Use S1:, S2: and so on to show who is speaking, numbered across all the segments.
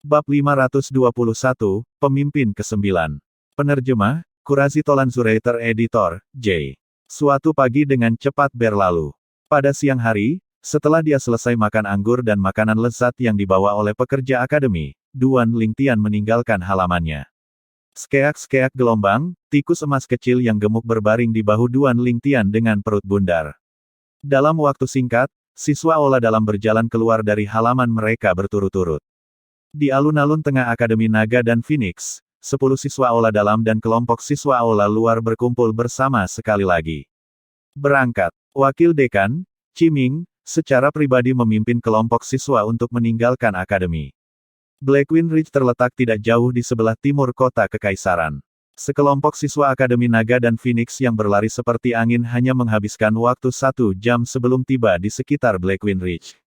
S1: Bab 521, Pemimpin ke-9. Penerjemah, Kurasi Tolanzurator Editor, J. Suatu pagi dengan cepat berlalu. Pada siang hari, setelah dia selesai makan anggur dan makanan lezat yang dibawa oleh pekerja akademi, Duan Lingtian meninggalkan halamannya. Skeak-skeak gelombang, tikus emas kecil yang gemuk berbaring di bahu Duan Lingtian dengan perut bundar. Dalam waktu singkat, siswa olah dalam berjalan keluar dari halaman mereka berturut-turut. Di alun-alun tengah Akademi Naga dan Phoenix, 10 siswa olah dalam dan kelompok siswa olah luar berkumpul bersama sekali lagi. Berangkat, Wakil Dekan, Qiming, secara pribadi memimpin kelompok siswa untuk meninggalkan akademi. Blackwing Ridge terletak tidak jauh di sebelah timur kota Kekaisaran. Sekelompok siswa Akademi Naga dan Phoenix yang berlari seperti angin hanya menghabiskan waktu 1 jam sebelum tiba di sekitar Blackwing Ridge.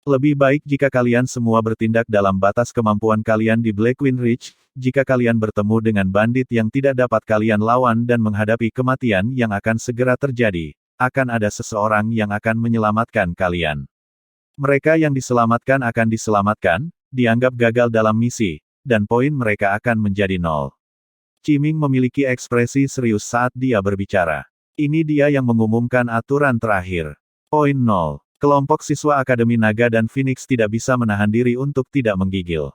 S1: Lebih baik jika kalian semua bertindak dalam batas kemampuan kalian di Blackwing Ridge, jika kalian bertemu dengan bandit yang tidak dapat kalian lawan dan menghadapi kematian yang akan segera terjadi, akan ada seseorang yang akan menyelamatkan kalian. Mereka yang diselamatkan akan diselamatkan, dianggap gagal dalam misi, dan poin mereka akan menjadi 0. Qiming memiliki ekspresi serius saat dia berbicara. Ini dia yang mengumumkan aturan terakhir. Poin 0. Kelompok siswa Akademi Naga dan Phoenix tidak bisa menahan diri untuk tidak menggigil.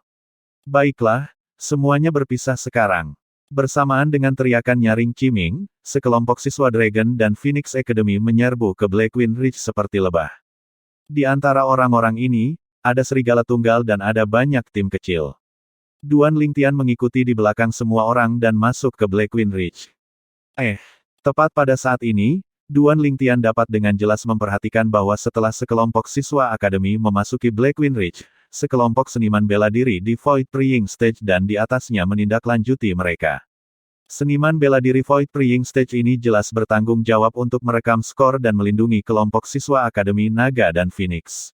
S1: Baiklah, semuanya berpisah sekarang. Bersamaan dengan teriakan nyaring Qiming, sekelompok siswa Dragon dan Phoenix Academy menyerbu ke Blackwing Ridge seperti lebah. Di antara orang-orang ini, ada serigala tunggal dan ada banyak tim kecil. Duan Lingtian mengikuti di belakang semua orang dan masuk ke Blackwing Ridge. Tepat pada saat ini, Duan Lingtian dapat dengan jelas memperhatikan bahwa setelah sekelompok siswa akademi memasuki Blackwing Ridge, sekelompok seniman bela diri di Void Praying Stage dan di atasnya menindaklanjuti mereka. Seniman bela diri Void Praying Stage ini jelas bertanggung jawab untuk merekam skor dan melindungi kelompok siswa Akademi Naga dan Phoenix.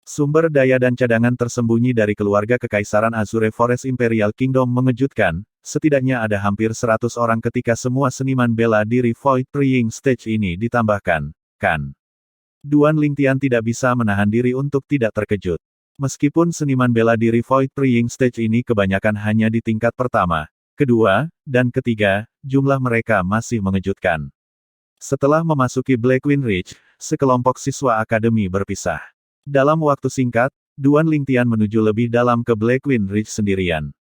S1: Sumber daya dan cadangan tersembunyi dari keluarga Kekaisaran Azure Forest Imperial Kingdom mengejutkan, setidaknya ada hampir 100 orang ketika semua seniman bela diri Void Praying Stage ini ditambahkan, kan? Duan Lingtian tidak bisa menahan diri untuk tidak terkejut. Meskipun seniman bela diri Void Praying Stage ini kebanyakan hanya di tingkat pertama, kedua, dan ketiga, jumlah mereka masih mengejutkan. Setelah memasuki Blackwing Ridge, sekelompok siswa akademi berpisah. Dalam waktu singkat, Duan Lingtian menuju lebih dalam ke Blackwing Ridge sendirian.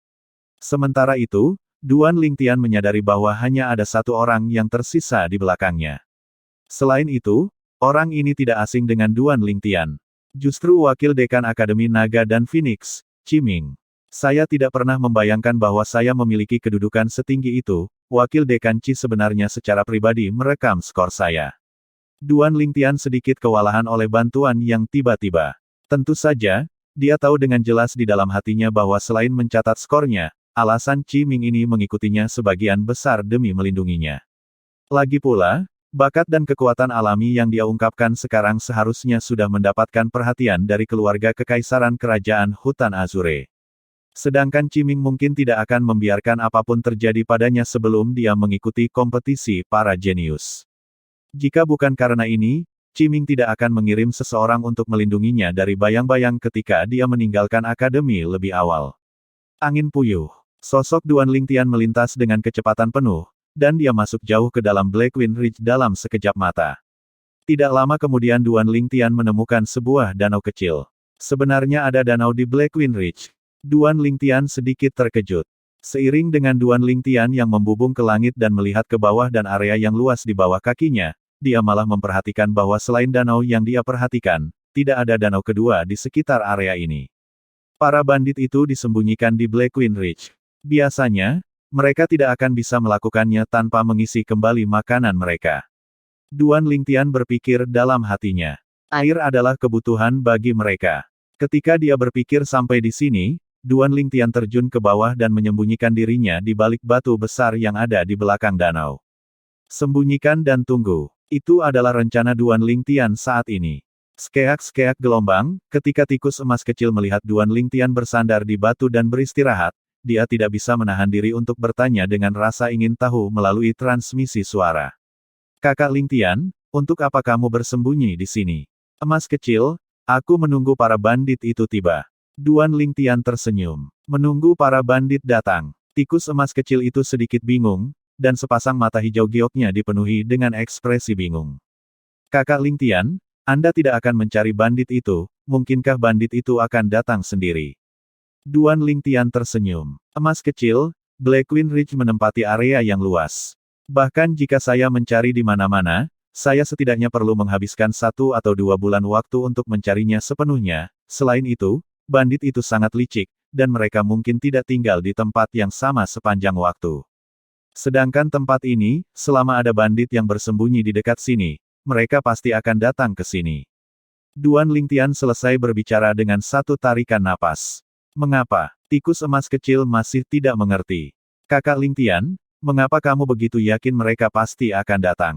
S1: Sementara itu, Duan Lingtian menyadari bahwa hanya ada satu orang yang tersisa di belakangnya. Selain itu, orang ini tidak asing dengan Duan Lingtian. Justru Wakil Dekan Akademi Naga dan Phoenix, Qiming. Saya tidak pernah membayangkan bahwa saya memiliki kedudukan setinggi itu. Wakil Dekan Qi sebenarnya secara pribadi merekam skor saya. Duan Lingtian sedikit kewalahan oleh bantuan yang tiba-tiba. Tentu saja, dia tahu dengan jelas di dalam hatinya bahwa selain mencatat skornya, alasan Qiming ini mengikutinya sebagian besar demi melindunginya. Lagi pula, bakat dan kekuatan alami yang dia ungkapkan sekarang seharusnya sudah mendapatkan perhatian dari keluarga Kekaisaran Kerajaan Hutan Azure. Sedangkan Qiming mungkin tidak akan membiarkan apapun terjadi padanya sebelum dia mengikuti kompetisi para jenius. Jika bukan karena ini, Qiming tidak akan mengirim seseorang untuk melindunginya dari bayang-bayang ketika dia meninggalkan akademi lebih awal. Angin puyuh. Sosok Duan Lingtian melintas dengan kecepatan penuh, dan dia masuk jauh ke dalam Blackwing Ridge dalam sekejap mata. Tidak lama kemudian Duan Lingtian menemukan sebuah danau kecil. Sebenarnya ada danau di Blackwing Ridge. Duan Lingtian sedikit terkejut. Seiring dengan Duan Lingtian yang membubung ke langit dan melihat ke bawah dan area yang luas di bawah kakinya, dia malah memperhatikan bahwa selain danau yang dia perhatikan, tidak ada danau kedua di sekitar area ini. Para bandit itu disembunyikan di Blackwing Ridge. Biasanya, mereka tidak akan bisa melakukannya tanpa mengisi kembali makanan mereka. Duan Lingtian berpikir dalam hatinya. Air adalah kebutuhan bagi mereka. Ketika dia berpikir sampai di sini, Duan Lingtian terjun ke bawah dan menyembunyikan dirinya di balik batu besar yang ada di belakang danau. Sembunyikan dan tunggu. Itu adalah rencana Duan Lingtian saat ini. Skeak-skeak gelombang, ketika tikus emas kecil melihat Duan Lingtian bersandar di batu dan beristirahat, dia tidak bisa menahan diri untuk bertanya dengan rasa ingin tahu melalui transmisi suara. Kakak Lingtian, untuk apa kamu bersembunyi di sini? Emas kecil, aku menunggu para bandit itu tiba. Duan Lingtian tersenyum. Menunggu para bandit datang. Tikus emas kecil itu sedikit bingung, dan sepasang mata hijau gioknya dipenuhi dengan ekspresi bingung. Kakak Lingtian, Anda tidak akan mencari bandit itu, mungkinkah bandit itu akan datang sendiri? Duan Lingtian tersenyum. Emas kecil, Black Queen Ridge menempati area yang luas. Bahkan jika saya mencari di mana-mana, saya setidaknya perlu menghabiskan 1 atau 2 bulan waktu untuk mencarinya sepenuhnya. Selain itu, bandit itu sangat licik, dan mereka mungkin tidak tinggal di tempat yang sama sepanjang waktu. Sedangkan tempat ini, selama ada bandit yang bersembunyi di dekat sini, mereka pasti akan datang ke sini. Duan Lingtian selesai berbicara dengan satu tarikan napas. Mengapa? Tikus emas kecil masih tidak mengerti. Kakak Lingtian, mengapa kamu begitu yakin mereka pasti akan datang?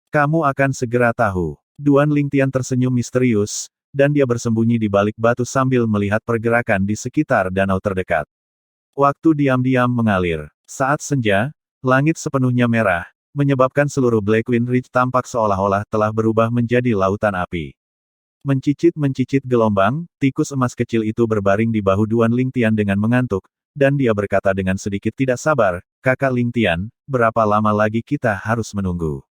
S1: Kamu akan segera tahu. Duan Lingtian tersenyum misterius, dan dia bersembunyi di balik batu sambil melihat pergerakan di sekitar danau terdekat. Waktu diam-diam mengalir. Saat senja, langit sepenuhnya merah, menyebabkan seluruh Black Queen Ridge tampak seolah-olah telah berubah menjadi lautan api. Mencicit-mencicit gelombang, tikus emas kecil itu berbaring di bahu Duan Lingtian dengan mengantuk, dan dia berkata dengan sedikit tidak sabar, Kakak Lingtian, berapa lama lagi kita harus menunggu?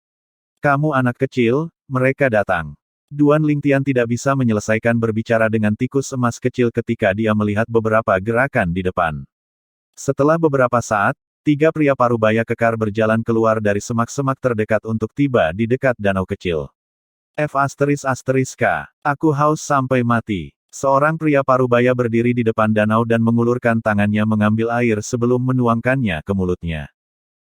S1: Kamu anak kecil, mereka datang. Duan Lingtian tidak bisa menyelesaikan berbicara dengan tikus emas kecil ketika dia melihat beberapa gerakan di depan. Setelah beberapa saat, 3 pria parubaya kekar berjalan keluar dari semak-semak terdekat untuk tiba di dekat danau kecil. F***K. Aku haus sampai mati. Seorang pria parubaya berdiri di depan danau dan mengulurkan tangannya mengambil air sebelum menuangkannya ke mulutnya.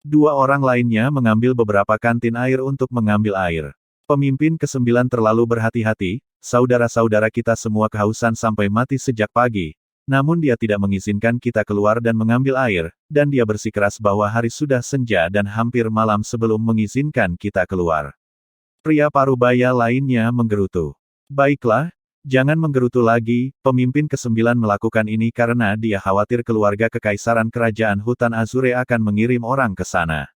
S1: 2 orang lainnya mengambil beberapa kantin air untuk mengambil air. Pemimpin ke-9 terlalu berhati-hati, saudara-saudara kita semua kehausan sampai mati sejak pagi. Namun dia tidak mengizinkan kita keluar dan mengambil air, dan dia bersikeras bahwa hari sudah senja dan hampir malam sebelum mengizinkan kita keluar. Pria parubaya lainnya menggerutu. Baiklah, jangan menggerutu lagi, pemimpin ke-9 melakukan ini karena dia khawatir keluarga kekaisaran kerajaan hutan Azure akan mengirim orang ke sana.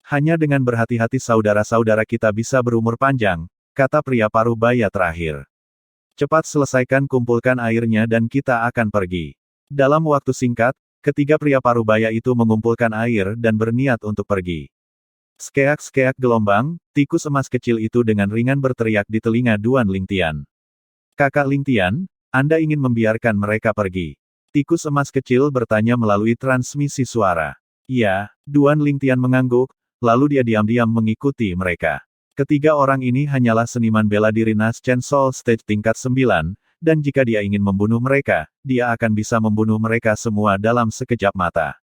S1: Hanya dengan berhati-hati saudara-saudara kita bisa berumur panjang, kata pria parubaya terakhir. Cepat selesaikan kumpulkan airnya dan kita akan pergi. Dalam waktu singkat, ketiga pria parubaya itu mengumpulkan air dan berniat untuk pergi. Skeak-skeak gelombang, tikus emas kecil itu dengan ringan berteriak di telinga Duan Lingtian. Kakak Lingtian, Anda ingin membiarkan mereka pergi? Tikus emas kecil bertanya melalui transmisi suara. Iya, Duan Lingtian mengangguk, lalu dia diam-diam mengikuti mereka. Ketiga orang ini hanyalah seniman bela diri Naschen Soul Stage tingkat 9, dan jika dia ingin membunuh mereka, dia akan bisa membunuh mereka semua dalam sekejap mata.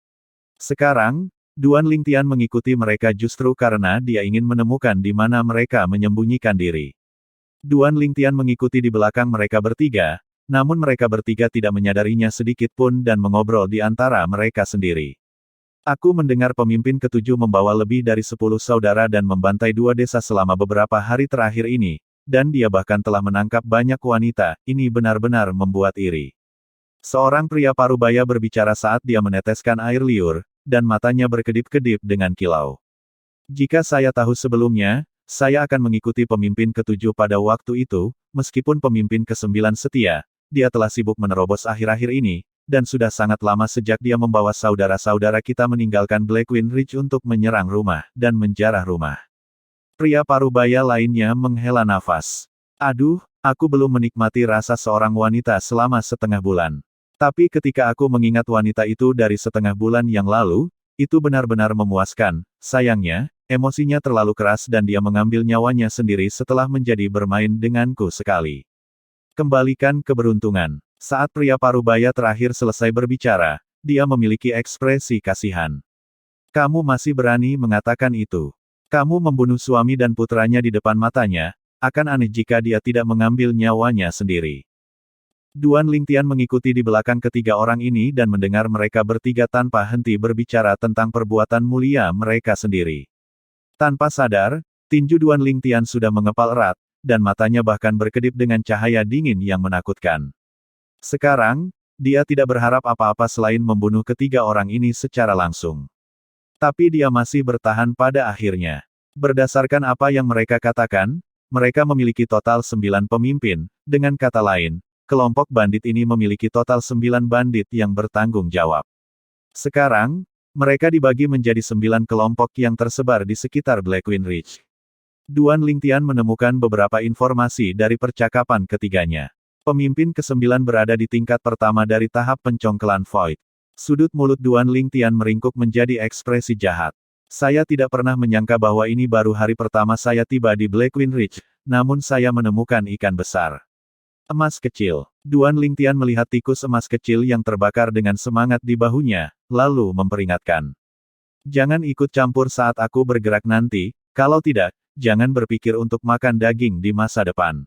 S1: Sekarang, Duan Lingtian mengikuti mereka justru karena dia ingin menemukan di mana mereka menyembunyikan diri. Duan Lingtian mengikuti di belakang mereka bertiga, namun mereka bertiga tidak menyadarinya sedikit pun dan mengobrol di antara mereka sendiri. Aku mendengar pemimpin ke-7 membawa lebih dari 10 saudara dan membantai 2 desa selama beberapa hari terakhir ini, dan dia bahkan telah menangkap banyak wanita, ini benar-benar membuat iri. Seorang pria parubaya berbicara saat dia meneteskan air liur, dan matanya berkedip-kedip dengan kilau. Jika saya tahu sebelumnya, saya akan mengikuti pemimpin ke-7 pada waktu itu, meskipun pemimpin ke-9 setia, dia telah sibuk menerobos akhir-akhir ini, dan sudah sangat lama sejak dia membawa saudara-saudara kita meninggalkan Black Queen Ridge untuk menyerang rumah, dan menjarah rumah. Pria parubaya lainnya menghela nafas. Aduh, aku belum menikmati rasa seorang wanita selama setengah bulan. Tapi ketika aku mengingat wanita itu dari setengah bulan yang lalu, itu benar-benar memuaskan. Sayangnya, emosinya terlalu keras dan dia mengambil nyawanya sendiri setelah menjadi bermain denganku sekali. Kembalikan keberuntungan. Saat pria parubaya terakhir selesai berbicara, dia memiliki ekspresi kasihan. Kamu masih berani mengatakan itu. Kamu membunuh suami dan putranya di depan matanya, akan aneh jika dia tidak mengambil nyawanya sendiri. Duan Lingtian mengikuti di belakang ketiga orang ini dan mendengar mereka bertiga tanpa henti berbicara tentang perbuatan mulia mereka sendiri. Tanpa sadar, tinju Duan Lingtian sudah mengepal erat, dan matanya bahkan berkedip dengan cahaya dingin yang menakutkan. Sekarang, dia tidak berharap apa-apa selain membunuh ketiga orang ini secara langsung. Tapi dia masih bertahan pada akhirnya. Berdasarkan apa yang mereka katakan, mereka memiliki total 9 pemimpin, dengan kata lain, kelompok bandit ini memiliki total 9 bandit yang bertanggung jawab. Sekarang, mereka dibagi menjadi 9 kelompok yang tersebar di sekitar Blackwing Ridge. Duan Lingtian menemukan beberapa informasi dari percakapan ketiganya. Pemimpin ke-9 berada di tingkat pertama dari tahap pencongkelan Void. Sudut mulut Duan Lingtian meringkuk menjadi ekspresi jahat. Saya tidak pernah menyangka bahwa ini baru hari pertama saya tiba di Blackwing Ridge, namun saya menemukan ikan besar. Emas kecil. Duan Lingtian melihat tikus emas kecil yang terbakar dengan semangat di bahunya, lalu memperingatkan. Jangan ikut campur saat aku bergerak nanti, kalau tidak, jangan berpikir untuk makan daging di masa depan.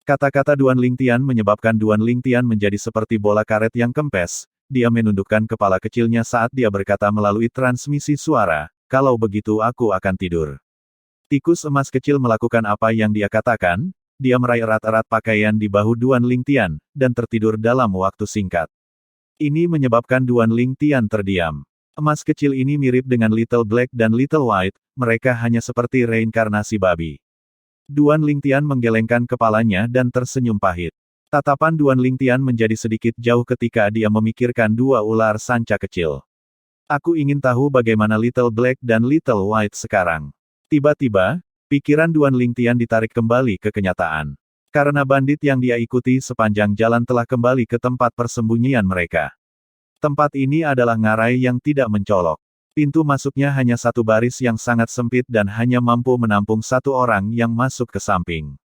S1: Kata-kata Duan Lingtian menyebabkan Duan Lingtian menjadi seperti bola karet yang kempes, dia menundukkan kepala kecilnya saat dia berkata melalui transmisi suara, kalau begitu aku akan tidur. Tikus emas kecil melakukan apa yang dia katakan, dia meraih erat-erat pakaian di bahu Duan Lingtian, dan tertidur dalam waktu singkat. Ini menyebabkan Duan Lingtian terdiam. Emas kecil ini mirip dengan Little Black dan Little White, mereka hanya seperti reinkarnasi babi. Duan Lingtian menggelengkan kepalanya dan tersenyum pahit. Tatapan Duan Lingtian menjadi sedikit jauh ketika dia memikirkan 2 ular sanca kecil. Aku ingin tahu bagaimana Little Black dan Little White sekarang. Tiba-tiba, pikiran Duan Lingtian ditarik kembali ke kenyataan. Karena bandit yang dia ikuti sepanjang jalan telah kembali ke tempat persembunyian mereka. Tempat ini adalah ngarai yang tidak mencolok. Pintu masuknya hanya satu baris yang sangat sempit dan hanya mampu menampung 1 orang yang masuk ke samping.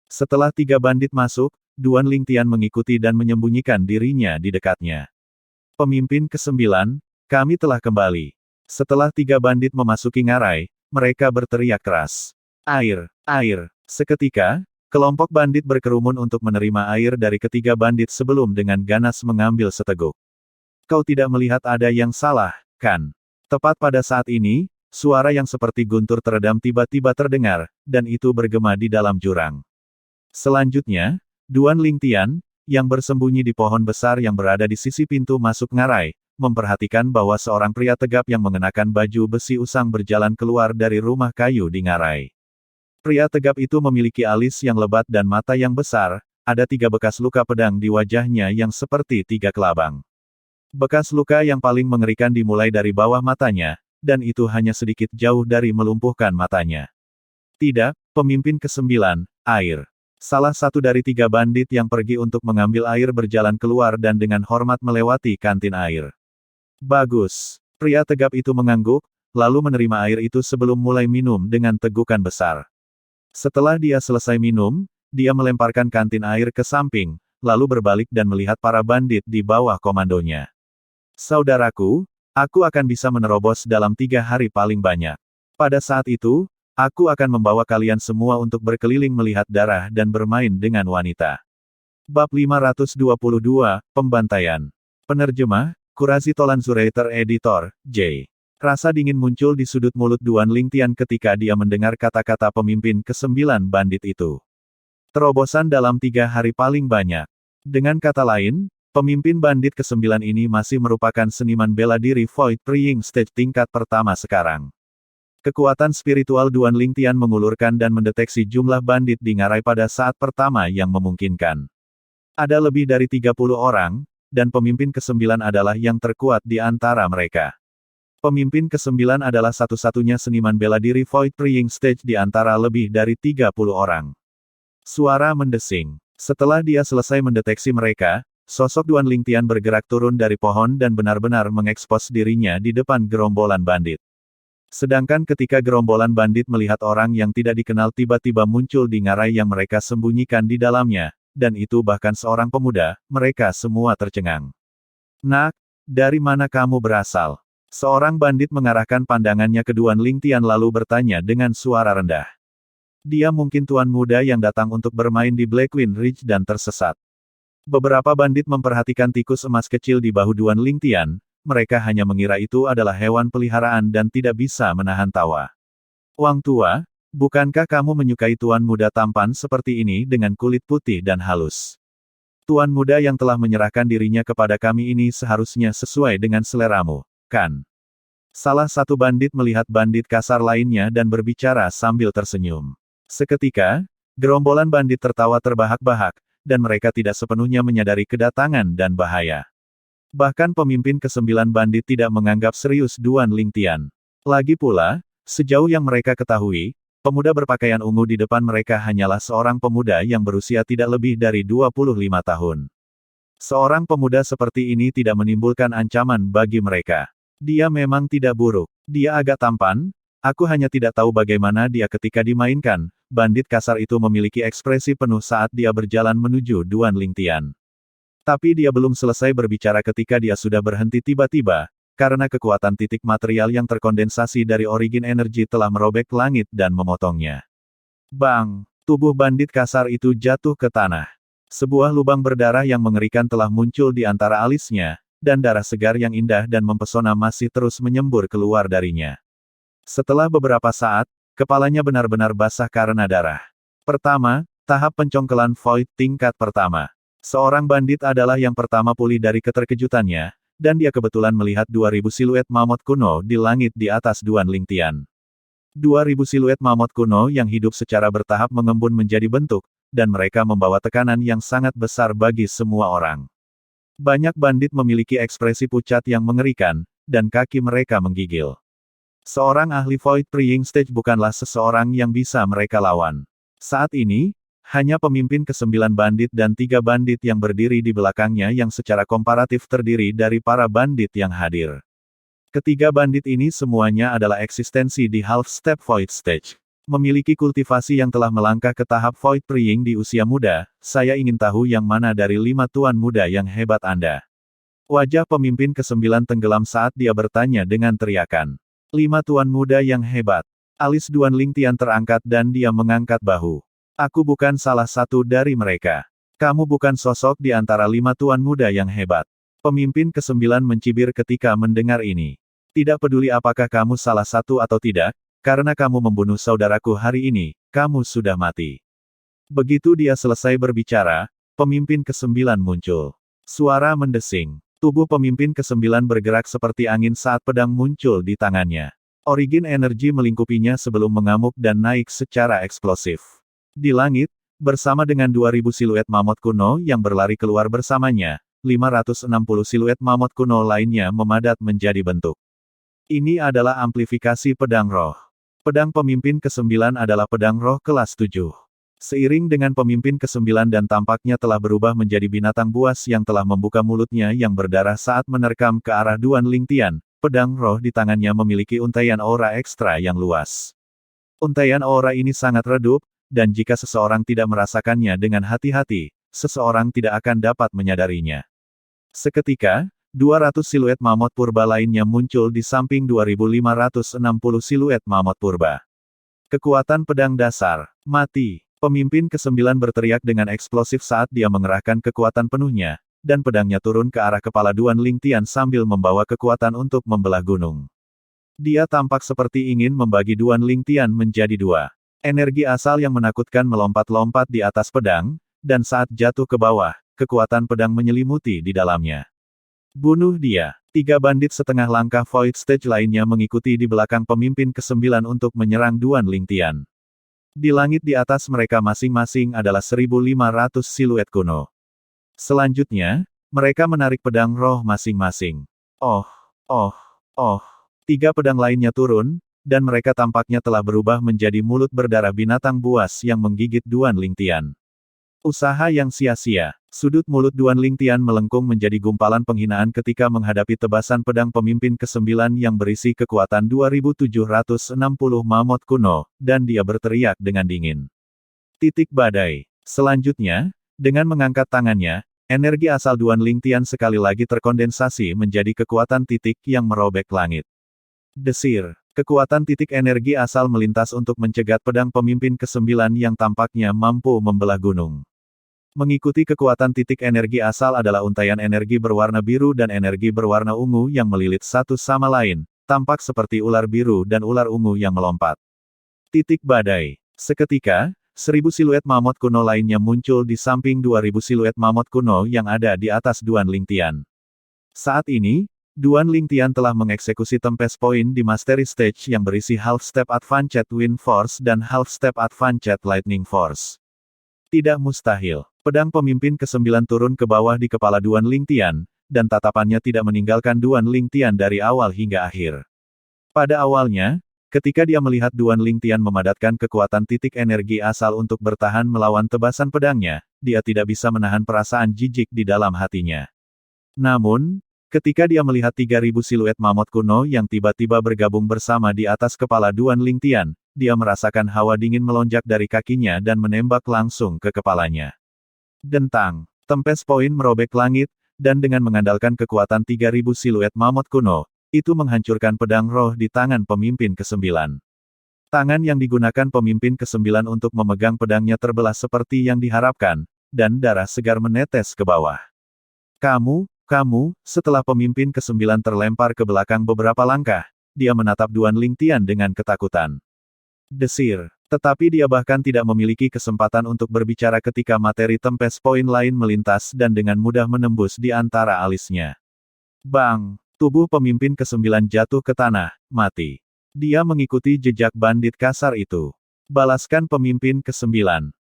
S1: Setelah 3 bandit masuk, Duan Lingtian mengikuti dan menyembunyikan dirinya di dekatnya. Pemimpin ke-9, kami telah kembali. Setelah 3 bandit memasuki ngarai, mereka berteriak keras. Air, air. Seketika, kelompok bandit berkerumun untuk menerima air dari ketiga bandit sebelum dengan ganas mengambil seteguk. Kau tidak melihat ada yang salah, kan? Tepat pada saat ini, suara yang seperti guntur teredam tiba-tiba terdengar, dan itu bergema di dalam jurang. Selanjutnya, Duan Lingtian, yang bersembunyi di pohon besar yang berada di sisi pintu masuk ngarai, memperhatikan bahwa seorang pria tegap yang mengenakan baju besi usang berjalan keluar dari rumah kayu di ngarai. Pria tegap itu memiliki alis yang lebat dan mata yang besar, ada 3 bekas luka pedang di wajahnya yang seperti 3 kelabang. Bekas luka yang paling mengerikan dimulai dari bawah matanya, dan itu hanya sedikit jauh dari melumpuhkan matanya. Tidak, pemimpin ke-9, air. Salah satu dari 3 bandit yang pergi untuk mengambil air berjalan keluar dan dengan hormat melewati kantin air. Bagus. Pria tegap itu mengangguk, lalu menerima air itu sebelum mulai minum dengan tegukan besar. Setelah dia selesai minum, dia melemparkan kantin air ke samping, lalu berbalik dan melihat para bandit di bawah komandonya. Saudaraku, aku akan bisa menerobos dalam 3 hari paling banyak. Pada saat itu, aku akan membawa kalian semua untuk berkeliling melihat darah dan bermain dengan wanita. Bab 522, Pembantaian. Penerjemah, Kurazi Tolan Zuraiter Editor, J. Rasa dingin muncul di sudut mulut Duan Lingtian ketika dia mendengar kata-kata pemimpin ke-9 bandit itu. Terobosan dalam 3 hari paling banyak. Dengan kata lain, pemimpin bandit ke-9 ini masih merupakan seniman bela diri Void Praying Stage tingkat pertama sekarang. Kekuatan spiritual Duan Lingtian mengulurkan dan mendeteksi jumlah bandit di ngarai pada saat pertama yang memungkinkan. Ada lebih dari 30 orang, dan pemimpin ke-9 adalah yang terkuat di antara mereka. Pemimpin ke-9 adalah satu-satunya seniman bela diri Void Praying Stage di antara lebih dari 30 orang. Suara mendesing. Setelah dia selesai mendeteksi mereka, sosok Duan Lingtian bergerak turun dari pohon dan benar-benar mengekspos dirinya di depan gerombolan bandit. Sedangkan ketika gerombolan bandit melihat orang yang tidak dikenal tiba-tiba muncul di ngarai yang mereka sembunyikan di dalamnya, dan itu bahkan seorang pemuda, mereka semua tercengang. Nak, dari mana kamu berasal? Seorang bandit mengarahkan pandangannya ke Duan Lingtian lalu bertanya dengan suara rendah. Dia mungkin tuan muda yang datang untuk bermain di Blackwing Ridge dan tersesat. Beberapa bandit memperhatikan tikus emas kecil di bahu Duan Lingtian, mereka hanya mengira itu adalah hewan peliharaan dan tidak bisa menahan tawa. Wang tua, bukankah kamu menyukai tuan muda tampan seperti ini dengan kulit putih dan halus? Tuan muda yang telah menyerahkan dirinya kepada kami ini seharusnya sesuai dengan seleramu, kan? Salah satu bandit melihat bandit kasar lainnya dan berbicara sambil tersenyum. Seketika, gerombolan bandit tertawa terbahak-bahak, dan mereka tidak sepenuhnya menyadari kedatangan dan bahaya. Bahkan pemimpin ke-9 bandit tidak menganggap serius Duan Lingtian. Lagi pula, sejauh yang mereka ketahui, pemuda berpakaian ungu di depan mereka hanyalah seorang pemuda yang berusia tidak lebih dari 25 tahun. Seorang pemuda seperti ini tidak menimbulkan ancaman bagi mereka. Dia memang tidak buruk. Dia agak tampan, aku hanya tidak tahu bagaimana dia ketika dimainkan. Bandit kasar itu memiliki ekspresi penuh saat dia berjalan menuju Duan Lingtian. Tapi dia belum selesai berbicara ketika dia sudah berhenti tiba-tiba, karena kekuatan titik material yang terkondensasi dari origin energi telah merobek langit dan memotongnya. Bang! Tubuh bandit kasar itu jatuh ke tanah. Sebuah lubang berdarah yang mengerikan telah muncul di antara alisnya, dan darah segar yang indah dan mempesona masih terus menyembur keluar darinya. Setelah beberapa saat, kepalanya benar-benar basah karena darah. Pertama, tahap pencongkelan Void tingkat pertama. Seorang bandit adalah yang pertama pulih dari keterkejutannya, dan dia kebetulan melihat 2000 siluet mamut kuno di langit di atas Duan Lingtian. 2000 siluet mamut kuno yang hidup secara bertahap mengembun menjadi bentuk, dan mereka membawa tekanan yang sangat besar bagi semua orang. Banyak bandit memiliki ekspresi pucat yang mengerikan, dan kaki mereka menggigil. Seorang ahli Void Praying Stage bukanlah seseorang yang bisa mereka lawan. Saat ini, hanya pemimpin ke-9 bandit dan 3 bandit yang berdiri di belakangnya yang secara komparatif terdiri dari para bandit yang hadir. Ketiga bandit ini semuanya adalah eksistensi di Half Step Void Stage. Memiliki kultivasi yang telah melangkah ke tahap Void Praying di usia muda, saya ingin tahu yang mana dari 5 tuan muda yang hebat Anda. Wajah pemimpin ke-9 tenggelam saat dia bertanya dengan teriakan. 5 tuan muda yang hebat. Alis Duan Lingtian terangkat dan dia mengangkat bahu. Aku bukan salah satu dari mereka. Kamu bukan sosok di antara 5 tuan muda yang hebat. Pemimpin ke-9 mencibir ketika mendengar ini. Tidak peduli apakah kamu salah satu atau tidak, karena kamu membunuh saudaraku hari ini, kamu sudah mati. Begitu dia selesai berbicara, pemimpin ke-9 muncul. Suara mendesing. Tubuh pemimpin ke-9 bergerak seperti angin saat pedang muncul di tangannya. Origin energi melingkupinya sebelum mengamuk dan naik secara eksplosif. Di langit, bersama dengan 2000 siluet mamut kuno yang berlari keluar bersamanya, 560 siluet mamut kuno lainnya memadat menjadi bentuk. Ini adalah amplifikasi pedang roh. Pedang pemimpin ke-9 adalah pedang roh kelas 7. Seiring dengan pemimpin ke-9 dan tampaknya telah berubah menjadi binatang buas yang telah membuka mulutnya yang berdarah saat menerkam ke arah Duan Lingtian, pedang roh di tangannya memiliki untaian aura ekstra yang luas. Untaian aura ini sangat redup, dan jika seseorang tidak merasakannya dengan hati-hati, seseorang tidak akan dapat menyadarinya. Seketika, 200 siluet mamut purba lainnya muncul di samping 2560 siluet mamut purba. Kekuatan pedang dasar, mati. Pemimpin ke-9 berteriak dengan eksplosif saat dia mengerahkan kekuatan penuhnya, dan pedangnya turun ke arah kepala Duan Lingtian sambil membawa kekuatan untuk membelah gunung. Dia tampak seperti ingin membagi Duan Lingtian menjadi 2. Energi asal yang menakutkan melompat-lompat di atas pedang, dan saat jatuh ke bawah, kekuatan pedang menyelimuti di dalamnya. Bunuh dia. 3 bandit setengah langkah Void Stage lainnya mengikuti di belakang pemimpin ke-9 untuk menyerang Duan Lingtian. Di langit di atas mereka masing-masing adalah 1500 siluet kuno. Selanjutnya, mereka menarik pedang roh masing-masing. Oh. 3 pedang lainnya turun, dan mereka tampaknya telah berubah menjadi mulut berdarah binatang buas yang menggigit Duan Lingtian. Usaha yang sia-sia. Sudut mulut Duan Lingtian melengkung menjadi gumpalan penghinaan ketika menghadapi tebasan pedang pemimpin ke-9 yang berisi kekuatan 2760 mamut kuno, dan dia berteriak dengan dingin. Titik badai. Selanjutnya, dengan mengangkat tangannya, energi asal Duan Lingtian sekali lagi terkondensasi menjadi kekuatan titik yang merobek langit. Desir. Kekuatan titik energi asal melintas untuk mencegat pedang pemimpin ke-9 yang tampaknya mampu membelah gunung. Mengikuti kekuatan titik energi asal adalah untaian energi berwarna biru dan energi berwarna ungu yang melilit satu sama lain, tampak seperti ular biru dan ular ungu yang melompat. Titik badai. Seketika, 1000 siluet mamut kuno lainnya muncul di samping 2000 siluet mamut kuno yang ada di atas Duan Lingtian. Saat ini, Duan Lingtian telah mengeksekusi Tempest Point di Mastery Stage yang berisi Half Step Advanced Wind Force dan Half Step Advanced Lightning Force. Tidak mustahil. Pedang pemimpin ke-9 turun ke bawah di kepala Duan Lingtian, dan tatapannya tidak meninggalkan Duan Lingtian dari awal hingga akhir. Pada awalnya, ketika dia melihat Duan Lingtian memadatkan kekuatan titik energi asal untuk bertahan melawan tebasan pedangnya, dia tidak bisa menahan perasaan jijik di dalam hatinya. Namun, ketika dia melihat 3.000 siluet mamut kuno yang tiba-tiba bergabung bersama di atas kepala Duan Lingtian, dia merasakan hawa dingin melonjak dari kakinya dan menembak langsung ke kepalanya. Dentang, Tempest Point merobek langit, dan dengan mengandalkan kekuatan 3.000 siluet mamut kuno, itu menghancurkan pedang roh di tangan pemimpin ke-9. Tangan yang digunakan pemimpin ke-9 untuk memegang pedangnya terbelah seperti yang diharapkan, dan darah segar menetes ke bawah. Kamu, setelah pemimpin ke-9 terlempar ke belakang beberapa langkah, dia menatap Duan Lingtian dengan ketakutan. Desir. Tetapi dia bahkan tidak memiliki kesempatan untuk berbicara ketika materi Tempest Point lain melintas dan dengan mudah menembus di antara alisnya. Bang! Tubuh pemimpin ke-9 jatuh ke tanah, mati. Dia mengikuti jejak bandit kasar itu. Balaskan pemimpin ke-9.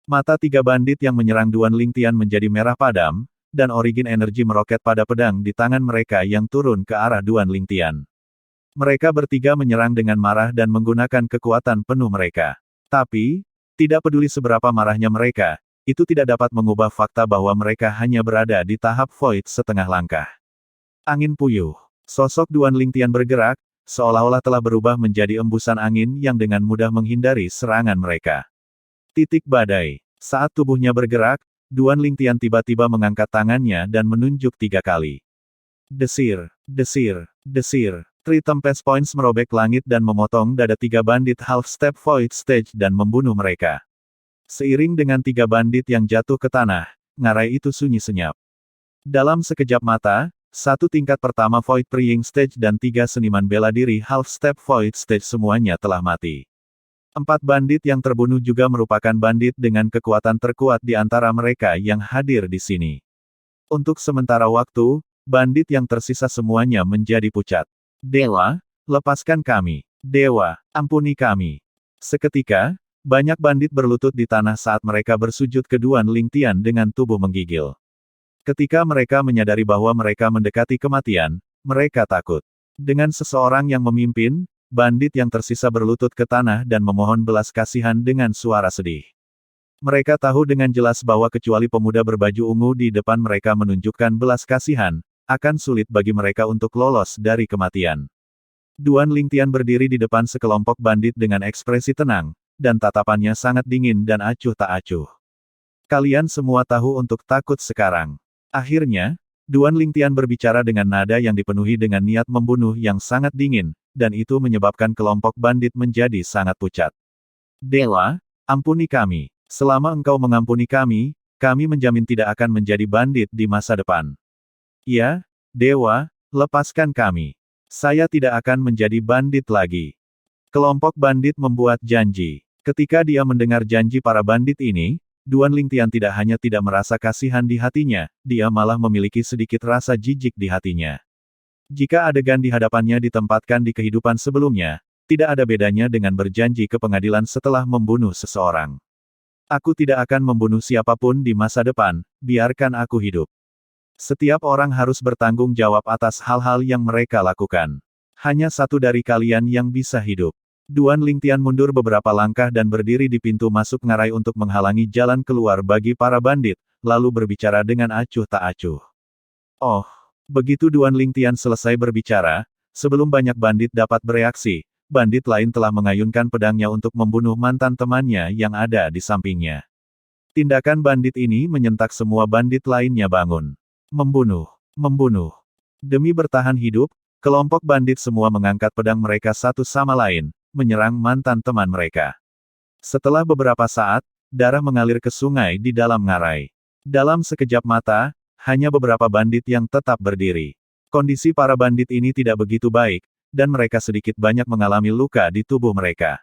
S1: Mata 3 bandit yang menyerang Duan Lingtian menjadi merah padam, dan origin energi meroket pada pedang di tangan mereka yang turun ke arah Duan Lingtian. Mereka bertiga menyerang dengan marah dan menggunakan kekuatan penuh mereka. Tapi, tidak peduli seberapa marahnya mereka, itu tidak dapat mengubah fakta bahwa mereka hanya berada di tahap void setengah langkah. Angin puyuh. Sosok Duan Lingtian bergerak, seolah-olah telah berubah menjadi embusan angin yang dengan mudah menghindari serangan mereka. Titik badai. Saat tubuhnya bergerak, Duan Lingtian tiba-tiba mengangkat tangannya dan menunjuk 3 kali. Desir, desir, desir. 3 Tempest Points merobek langit dan memotong dada 3 bandit half-step void stage dan membunuh mereka. Seiring dengan 3 bandit yang jatuh ke tanah, ngarai itu sunyi senyap. Dalam sekejap mata, 1 tingkat pertama void praying stage dan 3 seniman bela diri half-step void stage semuanya telah mati. 4 bandit yang terbunuh juga merupakan bandit dengan kekuatan terkuat di antara mereka yang hadir di sini. Untuk sementara waktu, bandit yang tersisa semuanya menjadi pucat. Dewa, lepaskan kami. Dewa, ampuni kami. Seketika, banyak bandit berlutut di tanah saat mereka bersujud ke Duan Lingtian dengan tubuh menggigil. Ketika mereka menyadari bahwa mereka mendekati kematian, mereka takut. Dengan seseorang yang memimpin, bandit yang tersisa berlutut ke tanah dan memohon belas kasihan dengan suara sedih. Mereka tahu dengan jelas bahwa kecuali pemuda berbaju ungu di depan mereka menunjukkan belas kasihan, akan sulit bagi mereka untuk lolos dari kematian. Duan Lingtian berdiri di depan sekelompok bandit dengan ekspresi tenang, dan tatapannya sangat dingin dan acuh tak acuh. Kalian semua tahu untuk takut sekarang. Akhirnya, Duan Lingtian berbicara dengan nada yang dipenuhi dengan niat membunuh yang sangat dingin, dan itu menyebabkan kelompok bandit menjadi sangat pucat. Dewa, ampuni kami. Selama engkau mengampuni kami menjamin tidak akan menjadi bandit di masa depan. Ya, Dewa, lepaskan kami. Saya tidak akan menjadi bandit lagi. Kelompok bandit membuat janji. Ketika dia mendengar janji para bandit ini, Duan Lingtian tidak hanya tidak merasa kasihan di hatinya, dia malah memiliki sedikit rasa jijik di hatinya. Jika adegan di hadapannya ditempatkan di kehidupan sebelumnya, tidak ada bedanya dengan berjanji ke pengadilan setelah membunuh seseorang. Aku tidak akan membunuh siapapun di masa depan, biarkan aku hidup. Setiap orang harus bertanggung jawab atas hal-hal yang mereka lakukan. Hanya satu dari kalian yang bisa hidup. Duan Lingtian mundur beberapa langkah dan berdiri di pintu masuk ngarai untuk menghalangi jalan keluar bagi para bandit, lalu berbicara dengan acuh tak acuh. Oh, begitu Duan Lingtian selesai berbicara, sebelum banyak bandit dapat bereaksi, bandit lain telah mengayunkan pedangnya untuk membunuh mantan temannya yang ada di sampingnya. Tindakan bandit ini menyentak semua bandit lainnya bangun. Membunuh. Demi bertahan hidup, kelompok bandit semua mengangkat pedang mereka satu sama lain, menyerang mantan teman mereka. Setelah beberapa saat, darah mengalir ke sungai di dalam ngarai. Dalam sekejap mata, hanya beberapa bandit yang tetap berdiri. Kondisi para bandit ini tidak begitu baik, dan mereka sedikit banyak mengalami luka di tubuh mereka.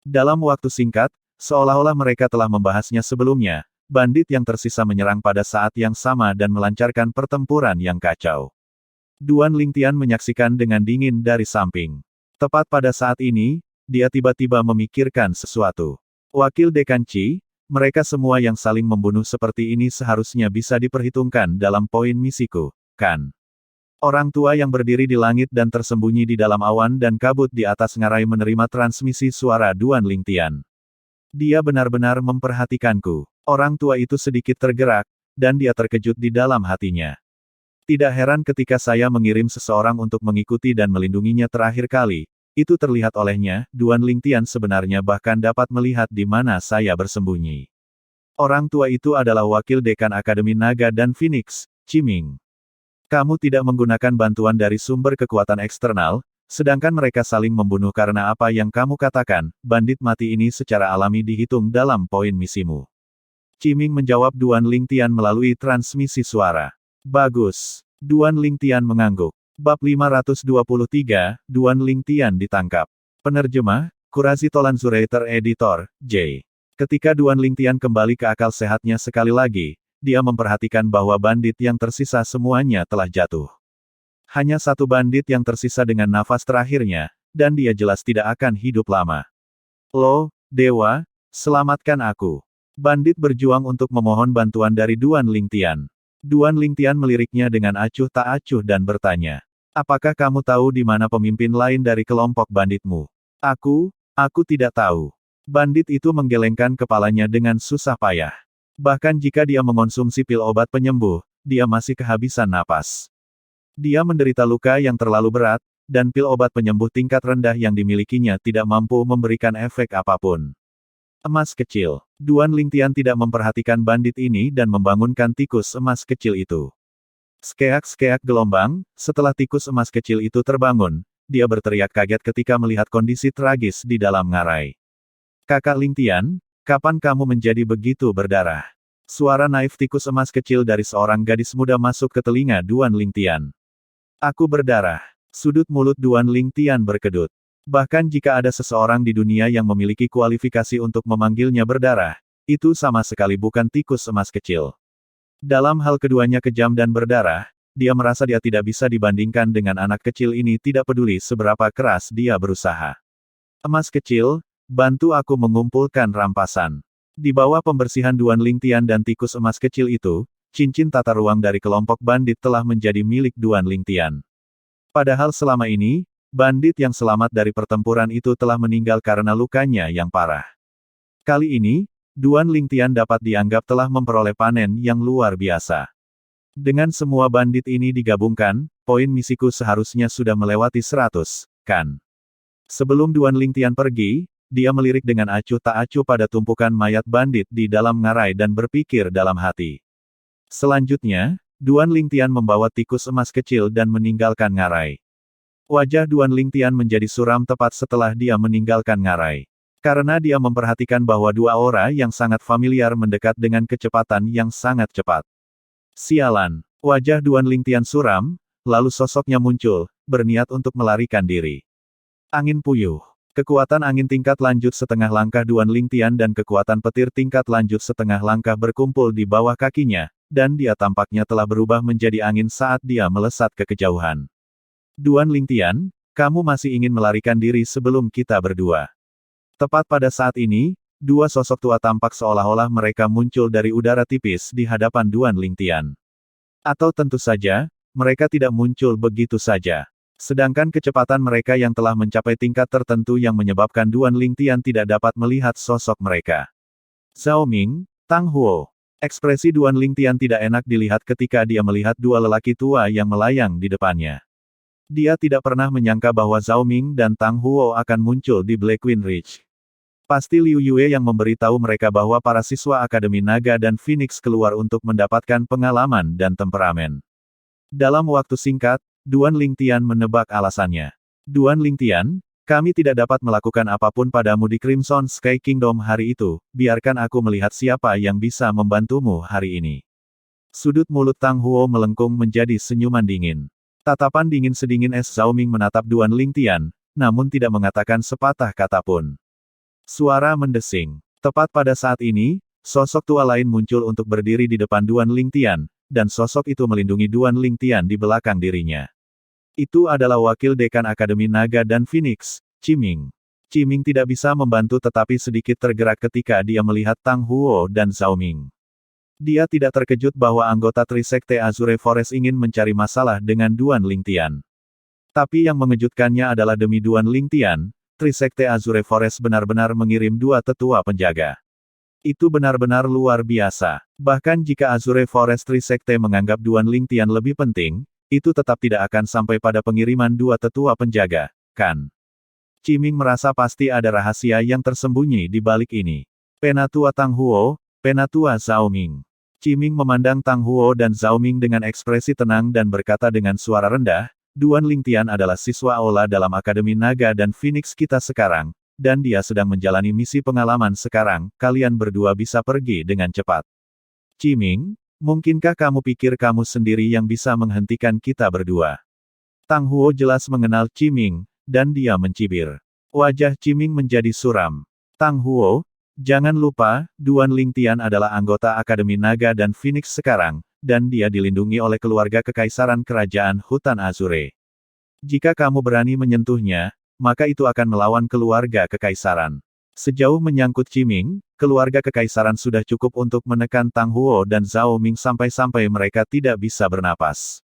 S1: Dalam waktu singkat, seolah-olah mereka telah membahasnya sebelumnya, bandit yang tersisa menyerang pada saat yang sama dan melancarkan pertempuran yang kacau. Duan Lingtian menyaksikan dengan dingin dari samping. Tepat pada saat ini, dia tiba-tiba memikirkan sesuatu. Wakil Dekan Qi, Mereka semua yang saling membunuh seperti ini seharusnya bisa diperhitungkan dalam poin misiku, kan? Orang tua yang berdiri di langit dan tersembunyi di dalam awan dan kabut di atas ngarai menerima transmisi suara Duan Lingtian. Dia benar-benar memperhatikanku. Orang tua itu sedikit tergerak, dan dia terkejut di dalam hatinya. Tidak heran ketika saya mengirim seseorang untuk mengikuti dan melindunginya terakhir kali, itu terlihat olehnya, Duan Lingtian sebenarnya bahkan dapat melihat di mana saya bersembunyi. Orang tua itu adalah wakil dekan Akademi Naga dan Phoenix, Qiming. Kamu tidak menggunakan bantuan dari sumber kekuatan eksternal, sedangkan mereka saling membunuh karena apa yang kamu katakan, bandit mati ini secara alami dihitung dalam poin misimu. Qiming menjawab Duan Lingtian melalui transmisi suara. Bagus. Duan Lingtian mengangguk. Bab 523, Duan Lingtian ditangkap. Penerjemah, Kurazi Tolanzurator Editor, J. Ketika Duan Lingtian kembali ke akal sehatnya sekali lagi, dia memperhatikan bahwa bandit yang tersisa semuanya telah jatuh. Hanya satu bandit yang tersisa dengan nafas terakhirnya, dan dia jelas tidak akan hidup lama. Lo, Dewa, selamatkan aku. Bandit berjuang untuk memohon bantuan dari Duan Lingtian. Duan Lingtian meliriknya dengan acuh tak acuh dan bertanya. Apakah kamu tahu di mana pemimpin lain dari kelompok banditmu? Aku tidak tahu. Bandit itu menggelengkan kepalanya dengan susah payah. Bahkan jika dia mengonsumsi pil obat penyembuh, dia masih kehabisan napas. Dia menderita luka yang terlalu berat, dan pil obat penyembuh tingkat rendah yang dimilikinya tidak mampu memberikan efek apapun. Emas kecil. Duan Lingtian tidak memperhatikan bandit ini dan membangunkan tikus emas kecil itu. Skeak-skeak gelombang, setelah tikus emas kecil itu terbangun, dia berteriak kaget ketika melihat kondisi tragis di dalam ngarai. Kakak Lingtian, kapan kamu menjadi begitu berdarah? Suara naif tikus emas kecil dari seorang gadis muda masuk ke telinga Duan Lingtian. Aku berdarah. Sudut mulut Duan Lingtian berkedut. Bahkan jika ada seseorang di dunia yang memiliki kualifikasi untuk memanggilnya berdarah, itu sama sekali bukan tikus emas kecil. Dalam hal keduanya kejam dan berdarah, dia merasa dia tidak bisa dibandingkan dengan anak kecil ini tidak peduli seberapa keras dia berusaha. Emas kecil, bantu aku mengumpulkan rampasan. Di bawah pembersihan Duan Lingtian dan tikus emas kecil itu, cincin tata ruang dari kelompok bandit telah menjadi milik Duan Lingtian. Padahal selama ini, bandit yang selamat dari pertempuran itu telah meninggal karena lukanya yang parah. Kali ini, Duan Lingtian dapat dianggap telah memperoleh panen yang luar biasa. Dengan semua bandit ini digabungkan, poin misiku seharusnya sudah melewati 100, kan? Sebelum Duan Lingtian pergi, dia melirik dengan acuh tak acuh pada tumpukan mayat bandit di dalam ngarai dan berpikir dalam hati. Selanjutnya, Duan Lingtian membawa tikus emas kecil dan meninggalkan ngarai. Wajah Duan Lingtian menjadi suram tepat setelah dia meninggalkan ngarai. Karena dia memperhatikan bahwa dua aura yang sangat familiar mendekat dengan kecepatan yang sangat cepat. Sialan, wajah Duan Lingtian suram, lalu sosoknya muncul, berniat untuk melarikan diri. Angin puyuh. Kekuatan angin tingkat lanjut setengah langkah Duan Lingtian dan kekuatan petir tingkat lanjut setengah langkah berkumpul di bawah kakinya, dan dia tampaknya telah berubah menjadi angin saat dia melesat ke kejauhan. Duan Lingtian, kamu masih ingin melarikan diri sebelum kita berdua. Tepat pada saat ini, dua sosok tua tampak seolah-olah mereka muncul dari udara tipis di hadapan Duan Lingtian. Atau tentu saja, mereka tidak muncul begitu saja. Sedangkan kecepatan mereka yang telah mencapai tingkat tertentu yang menyebabkan Duan Lingtian tidak dapat melihat sosok mereka. Zhao Ming, Tang Huo. Ekspresi Duan Lingtian tidak enak dilihat ketika dia melihat dua lelaki tua yang melayang di depannya. Dia tidak pernah menyangka bahwa Zhao Ming dan Tang Huo akan muncul di Blackwing Ridge. Pasti Liu Yue yang memberitahu mereka bahwa para siswa Akademi Naga dan Phoenix keluar untuk mendapatkan pengalaman dan temperamen. Dalam waktu singkat, Duan Lingtian menebak alasannya. Duan Lingtian, kami tidak dapat melakukan apapun padamu di Crimson Sky Kingdom hari itu, biarkan aku melihat siapa yang bisa membantumu hari ini. Sudut mulut Tang Huo melengkung menjadi senyuman dingin. Tatapan dingin sedingin es Zhao Ming menatap Duan Lingtian, namun tidak mengatakan sepatah kata pun. Suara mendesing. Tepat pada saat ini, sosok tua lain muncul untuk berdiri di depan Duan Lingtian, dan sosok itu melindungi Duan Lingtian di belakang dirinya. Itu adalah wakil dekan Akademi Naga dan Phoenix, Qiming. Qiming tidak bisa membantu tetapi sedikit tergerak ketika dia melihat Tang Huo dan Zhao Ming. Dia tidak terkejut bahwa anggota Trisekte Azure Forest ingin mencari masalah dengan Duan Lingtian. Tapi yang mengejutkannya adalah demi Duan Lingtian, Trisekte Azure Forest benar-benar mengirim dua tetua penjaga. Itu benar-benar luar biasa. Bahkan jika Azure Forest Trisekte menganggap Duan Lingtian lebih penting, itu tetap tidak akan sampai pada pengiriman dua tetua penjaga, kan? Qiming merasa pasti ada rahasia yang tersembunyi di balik ini. Penatua Tang Huo, Penatua Zhao Ming. Qiming memandang Tang Huo dan Zhao Ming dengan ekspresi tenang dan berkata dengan suara rendah, Duan Lingtian adalah siswa Ola dalam Akademi Naga dan Phoenix kita sekarang, dan dia sedang menjalani misi pengalaman sekarang, kalian berdua bisa pergi dengan cepat. Qiming, mungkinkah kamu pikir kamu sendiri yang bisa menghentikan kita berdua? Tang Huo jelas mengenal Qiming, dan dia mencibir. Wajah Qiming menjadi suram. Tang Huo, jangan lupa, Duan Lingtian adalah anggota Akademi Naga dan Phoenix sekarang, dan dia dilindungi oleh keluarga kekaisaran kerajaan Hutan Azure. Jika kamu berani menyentuhnya, maka itu akan melawan keluarga kekaisaran. Sejauh menyangkut Qiming, keluarga kekaisaran sudah cukup untuk menekan Tang Huo dan Zhao Ming sampai-sampai mereka tidak bisa bernapas.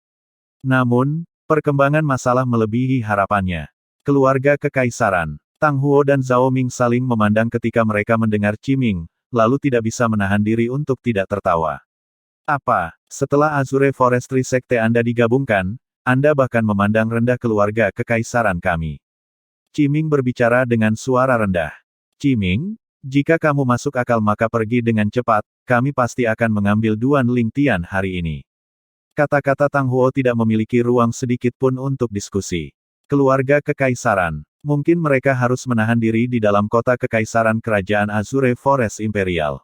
S1: Namun, perkembangan masalah melebihi harapannya. Keluarga kekaisaran. Tang Huo dan Zhao Ming saling memandang ketika mereka mendengar Qiming, lalu tidak bisa menahan diri untuk tidak tertawa. Apa, setelah Azure Forestry Sekte Anda digabungkan, Anda bahkan memandang rendah keluarga kekaisaran kami? Qiming berbicara dengan suara rendah. Qiming, jika kamu masuk akal maka pergi dengan cepat, kami pasti akan mengambil Duan Lingtian hari ini. Kata-kata Tang Huo tidak memiliki ruang sedikit pun untuk diskusi. Keluarga kekaisaran. Mungkin mereka harus menahan diri di dalam kota kekaisaran kerajaan Azure Forest Imperial.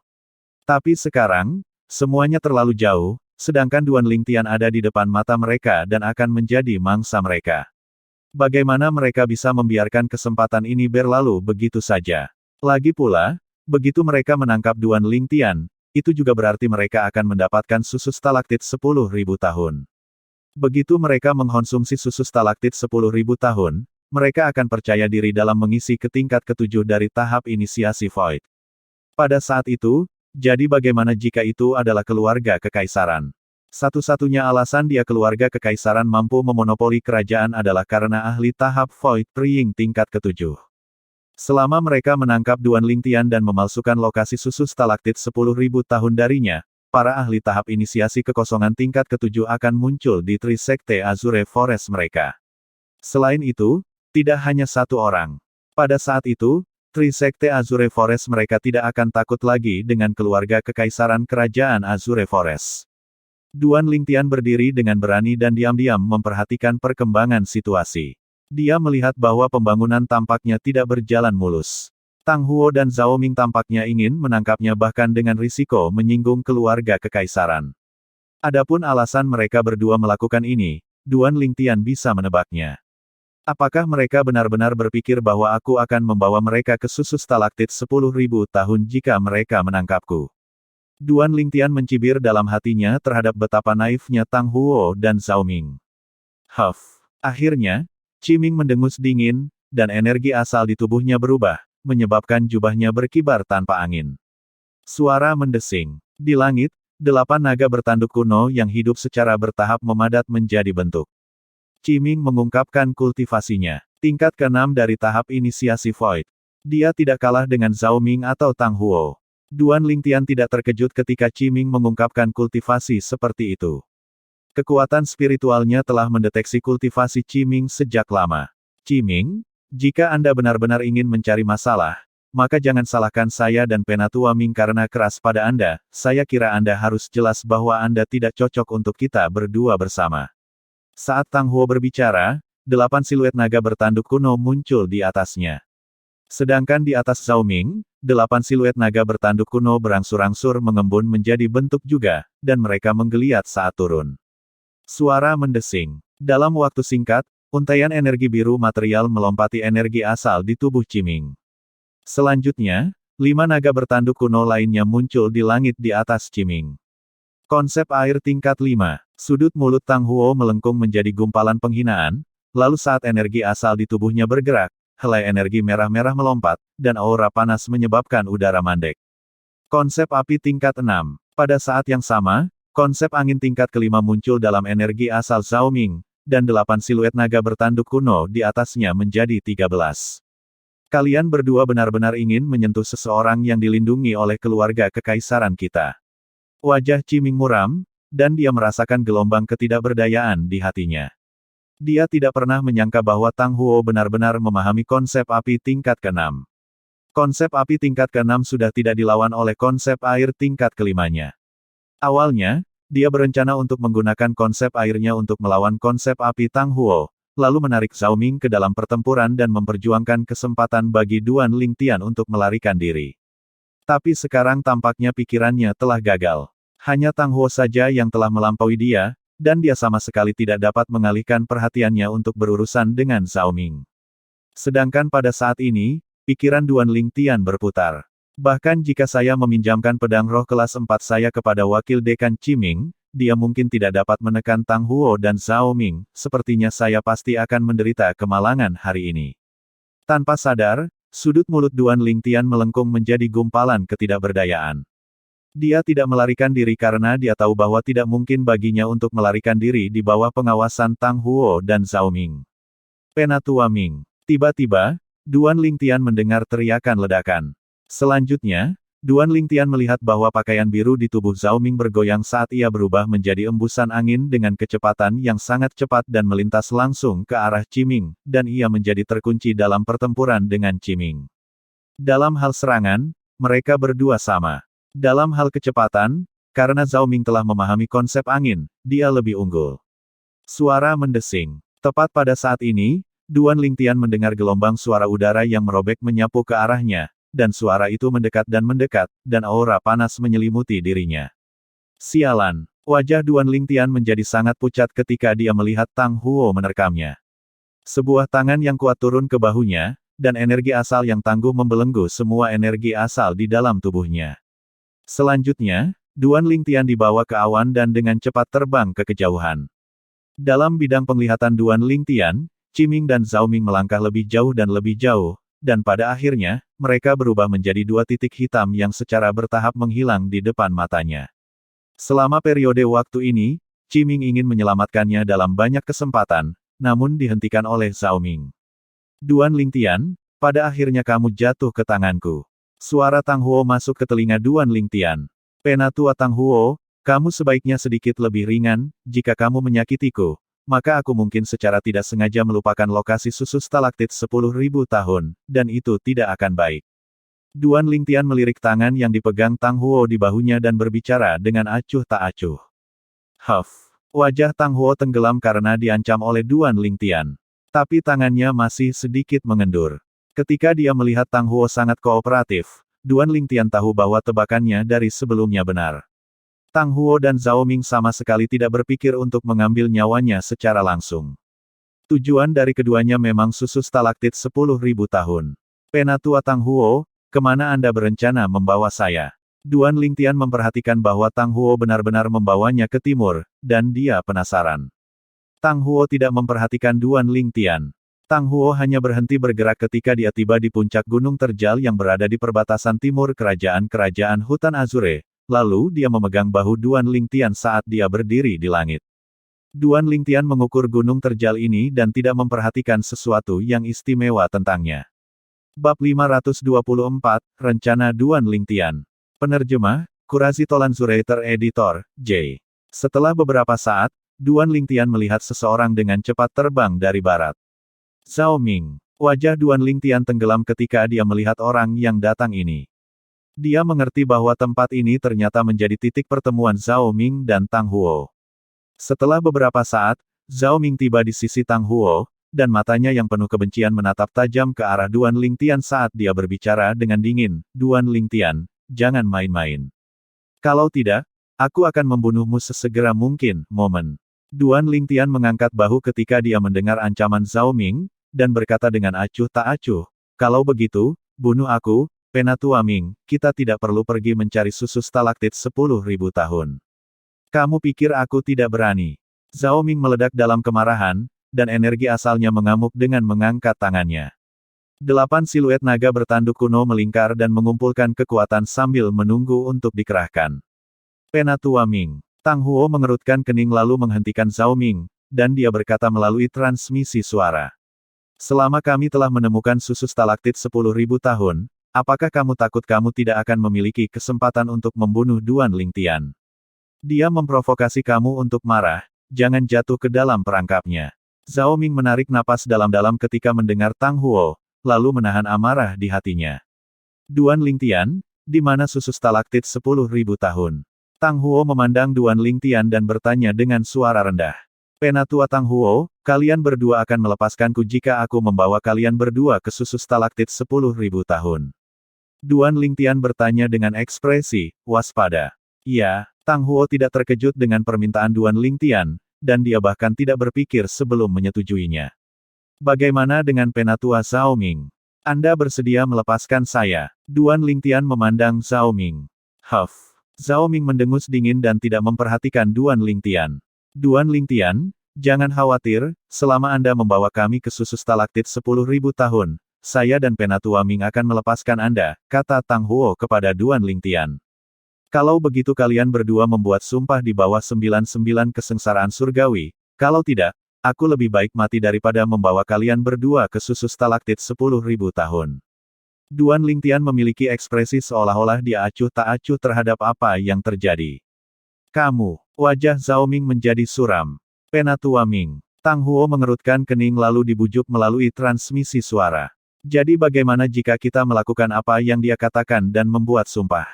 S1: Tapi sekarang, semuanya terlalu jauh, sedangkan Duan Lingtian ada di depan mata mereka dan akan menjadi mangsa mereka. Bagaimana mereka bisa membiarkan kesempatan ini berlalu begitu saja? Lagi pula, begitu mereka menangkap Duan Lingtian, itu juga berarti mereka akan mendapatkan susu stalaktit 10.000 tahun. Begitu mereka mengkonsumsi susu stalaktit 10.000 tahun, mereka akan percaya diri dalam mengisi ke tingkat ketujuh dari tahap inisiasi Void. Pada saat itu, jadi bagaimana jika itu adalah keluarga kekaisaran? Satu-satunya alasan dia keluarga kekaisaran mampu memonopoli kerajaan adalah karena ahli tahap Void Priying tingkat ketujuh. Selama mereka menangkap Duan Lingtian dan memalsukan lokasi susu stalaktit 10.000 tahun darinya, para ahli tahap inisiasi kekosongan tingkat ketujuh akan muncul di Trisekte Azure Forest mereka. Selain itu, tidak hanya satu orang. Pada saat itu, Trisekte Azure Forest mereka tidak akan takut lagi dengan keluarga kekaisaran kerajaan Azure Forest. Duan Lingtian berdiri dengan berani dan diam-diam memperhatikan perkembangan situasi. Dia melihat bahwa pembangunan tampaknya tidak berjalan mulus. Tang Huo dan Zhao Ming tampaknya ingin menangkapnya bahkan dengan risiko menyinggung keluarga kekaisaran. Adapun alasan mereka berdua melakukan ini, Duan Lingtian bisa menebaknya. Apakah mereka benar-benar berpikir bahwa aku akan membawa mereka ke susu stalaktit 10.000 tahun jika mereka menangkapku? Duan Lingtian mencibir dalam hatinya terhadap betapa naifnya Tang Huo dan Zhao Ming. Akhirnya, Qiming mendengus dingin, dan energi asal di tubuhnya berubah, menyebabkan jubahnya berkibar tanpa angin. Suara mendesing. Di langit, 8 naga bertanduk kuno yang hidup secara bertahap memadat menjadi bentuk. Qiming mengungkapkan kultivasinya. Tingkat ke-6 dari tahap inisiasi Void. Dia tidak kalah dengan Zhao Ming atau Tang Huo. Duan Lingtian tidak terkejut ketika Qiming mengungkapkan kultivasi seperti itu. Kekuatan spiritualnya telah mendeteksi kultivasi Qiming sejak lama. Qiming, jika Anda benar-benar ingin mencari masalah, maka jangan salahkan saya dan Penatua Ming karena keras pada Anda. Saya kira Anda harus jelas bahwa Anda tidak cocok untuk kita berdua bersama. Saat Tang Huo berbicara, 8 siluet naga bertanduk kuno muncul di atasnya. Sedangkan di atas Zhao Ming, 8 siluet naga bertanduk kuno berangsur-angsur mengembun menjadi bentuk juga, dan mereka menggeliat saat turun. Suara mendesing. Dalam waktu singkat, untaian energi biru material melompati energi asal di tubuh Qiming. Selanjutnya, 5 naga bertanduk kuno lainnya muncul di langit di atas Qiming. Konsep air tingkat 5. Sudut mulut Tang Huo melengkung menjadi gumpalan penghinaan, lalu saat energi asal di tubuhnya bergerak, helai energi merah-merah melompat, dan aura panas menyebabkan udara mandek. Konsep api tingkat 6. Pada saat yang sama, konsep angin tingkat kelima muncul dalam energi asal Zhao Ming, dan 8 siluet naga bertanduk kuno di atasnya menjadi 13. Kalian berdua benar-benar ingin menyentuh seseorang yang dilindungi oleh keluarga kekaisaran kita. Wajah Qiming muram, dan dia merasakan gelombang ketidakberdayaan di hatinya. Dia tidak pernah menyangka bahwa Tang Huo benar-benar memahami konsep api tingkat ke-6. Konsep api tingkat ke-6 sudah tidak dilawan oleh konsep air tingkat kelimanya. Awalnya, dia berencana untuk menggunakan konsep airnya untuk melawan konsep api Tang Huo, lalu menarik Zhao Ming ke dalam pertempuran dan memperjuangkan kesempatan bagi Duan Lingtian untuk melarikan diri. Tapi sekarang tampaknya pikirannya telah gagal. Hanya Tang Huo saja yang telah melampaui dia, dan dia sama sekali tidak dapat mengalihkan perhatiannya untuk berurusan dengan Zhao Ming. Sedangkan pada saat ini, pikiran Duan Lingtian berputar. Bahkan jika saya meminjamkan pedang roh kelas 4 saya kepada wakil dekan Qiming, dia mungkin tidak dapat menekan Tang Huo dan Zhao Ming, sepertinya saya pasti akan menderita kemalangan hari ini. Tanpa sadar, sudut mulut Duan Lingtian melengkung menjadi gumpalan ketidakberdayaan. Dia tidak melarikan diri karena dia tahu bahwa tidak mungkin baginya untuk melarikan diri di bawah pengawasan Tang Huo dan Zhao Ming. Penatua Ming. Tiba-tiba, Duan Lingtian mendengar teriakan ledakan. Selanjutnya, Duan Lingtian melihat bahwa pakaian biru di tubuh Zhao Ming bergoyang saat ia berubah menjadi embusan angin dengan kecepatan yang sangat cepat dan melintas langsung ke arah Qiming, dan ia menjadi terkunci dalam pertempuran dengan Qiming. Dalam hal serangan, mereka berdua sama. Dalam hal kecepatan, karena Zhao Ming telah memahami konsep angin, dia lebih unggul. Suara mendesing. Tepat pada saat ini, Duan Lingtian mendengar gelombang suara udara yang merobek menyapu ke arahnya, dan suara itu mendekat, dan aura panas menyelimuti dirinya. Sialan. Wajah Duan Lingtian menjadi sangat pucat ketika dia melihat Tang Huo menerkamnya. Sebuah tangan yang kuat turun ke bahunya, dan energi asal yang tangguh membelenggu semua energi asal di dalam tubuhnya. Selanjutnya, Duan Lingtian dibawa ke awan dan dengan cepat terbang ke kejauhan. Dalam bidang penglihatan Duan Lingtian, Qiming dan Zhao Ming melangkah lebih jauh, dan pada akhirnya, mereka berubah menjadi dua titik hitam yang secara bertahap menghilang di depan matanya. Selama periode waktu ini, Qiming ingin menyelamatkannya dalam banyak kesempatan, namun dihentikan oleh Zhao Ming. Duan Lingtian, pada akhirnya kamu jatuh ke tanganku. Suara Tang Huo masuk ke telinga Duan Lingtian. Penatua Tang Huo, kamu sebaiknya sedikit lebih ringan, jika kamu menyakitiku, maka aku mungkin secara tidak sengaja melupakan lokasi susu stalaktit 10.000 tahun, dan itu tidak akan baik. Duan Lingtian melirik tangan yang dipegang Tang Huo di bahunya dan berbicara dengan acuh tak acuh. Huff. Wajah Tang Huo tenggelam karena diancam oleh Duan Lingtian. Tapi tangannya masih sedikit mengendur. Ketika dia melihat Tang Huo sangat kooperatif, Duan Lingtian tahu bahwa tebakannya dari sebelumnya benar. Tang Huo dan Zhao Ming sama sekali tidak berpikir untuk mengambil nyawanya secara langsung. Tujuan dari keduanya memang susu stalaktit 10.000 tahun. Penatua Tang Huo, kemana Anda berencana membawa saya? Duan Lingtian memperhatikan bahwa Tang Huo benar-benar membawanya ke timur, dan dia penasaran. Tang Huo tidak memperhatikan Duan Lingtian. Tang Huo hanya berhenti bergerak ketika dia tiba di puncak gunung terjal yang berada di perbatasan timur kerajaan-kerajaan hutan Azure, lalu dia memegang bahu Duan Lingtian saat dia berdiri di langit. Duan Lingtian mengukur gunung terjal ini dan tidak memperhatikan sesuatu yang istimewa tentangnya. Bab 524, Rencana Duan Lingtian. Penerjemah, Qurazi Tolanzurator Editor, J. Setelah beberapa saat, Duan Lingtian melihat seseorang dengan cepat terbang dari barat. Zhao Ming. Wajah Duan Lingtian tenggelam ketika dia melihat orang yang datang ini. Dia mengerti bahwa tempat ini ternyata menjadi titik pertemuan Zhao Ming dan Tang Huo. Setelah beberapa saat, Zhao Ming tiba di sisi Tang Huo, dan matanya yang penuh kebencian menatap tajam ke arah Duan Lingtian saat dia berbicara dengan dingin. Duan Lingtian, jangan main-main. Kalau tidak, aku akan membunuhmu sesegera mungkin, Momen. Duan Lingtian mengangkat bahu ketika dia mendengar ancaman Zhao Ming, dan berkata dengan acuh tak acuh, kalau begitu, bunuh aku, Penatua Ming, kita tidak perlu pergi mencari susu stalaktit 10.000 tahun. Kamu pikir aku tidak berani? Zhao Ming meledak dalam kemarahan, dan energi asalnya mengamuk dengan mengangkat tangannya. 8 siluet naga bertanduk kuno melingkar dan mengumpulkan kekuatan sambil menunggu untuk dikerahkan. Penatua Ming. Tang Huo mengerutkan kening lalu menghentikan Zhao Ming, dan dia berkata melalui transmisi suara. Selama kami telah menemukan susu stalaktit 10.000 tahun, apakah kamu takut kamu tidak akan memiliki kesempatan untuk membunuh Duan Lingtian? Dia memprovokasi kamu untuk marah, jangan jatuh ke dalam perangkapnya. Zhao Ming menarik napas dalam-dalam ketika mendengar Tang Huo, lalu menahan amarah di hatinya. Duan Lingtian, di mana susu stalaktit 10.000 tahun? Tang Huo memandang Duan Lingtian dan bertanya dengan suara rendah. Penatua Tang Huo, kalian berdua akan melepaskanku jika aku membawa kalian berdua ke susu stalaktit 10.000 tahun. Duan Lingtian bertanya dengan ekspresi waspada. Iya, Tang Huo tidak terkejut dengan permintaan Duan Lingtian, dan dia bahkan tidak berpikir sebelum menyetujuinya. Bagaimana dengan Penatua Zhao Ming? Anda bersedia melepaskan saya? Duan Lingtian memandang Zhao Ming. Huff. Zhao Ming mendengus dingin dan tidak memperhatikan Duan Lingtian. Duan Lingtian, jangan khawatir, selama Anda membawa kami ke susu stalaktit 10.000 tahun, saya dan Penatua Ming akan melepaskan Anda, kata Tang Huo kepada Duan Lingtian. Kalau begitu kalian berdua membuat sumpah di bawah 99 kesengsaraan surgawi, kalau tidak, aku lebih baik mati daripada membawa kalian berdua ke susu stalaktit 10.000 tahun. Duan Lingtian memiliki ekspresi seolah-olah dia acuh tak acuh terhadap apa yang terjadi. Kamu, wajah Zhao Ming menjadi suram. Penatua Ming. Tang Huo mengerutkan kening lalu dibujuk melalui transmisi suara. Jadi bagaimana jika kita melakukan apa yang dia katakan dan membuat sumpah?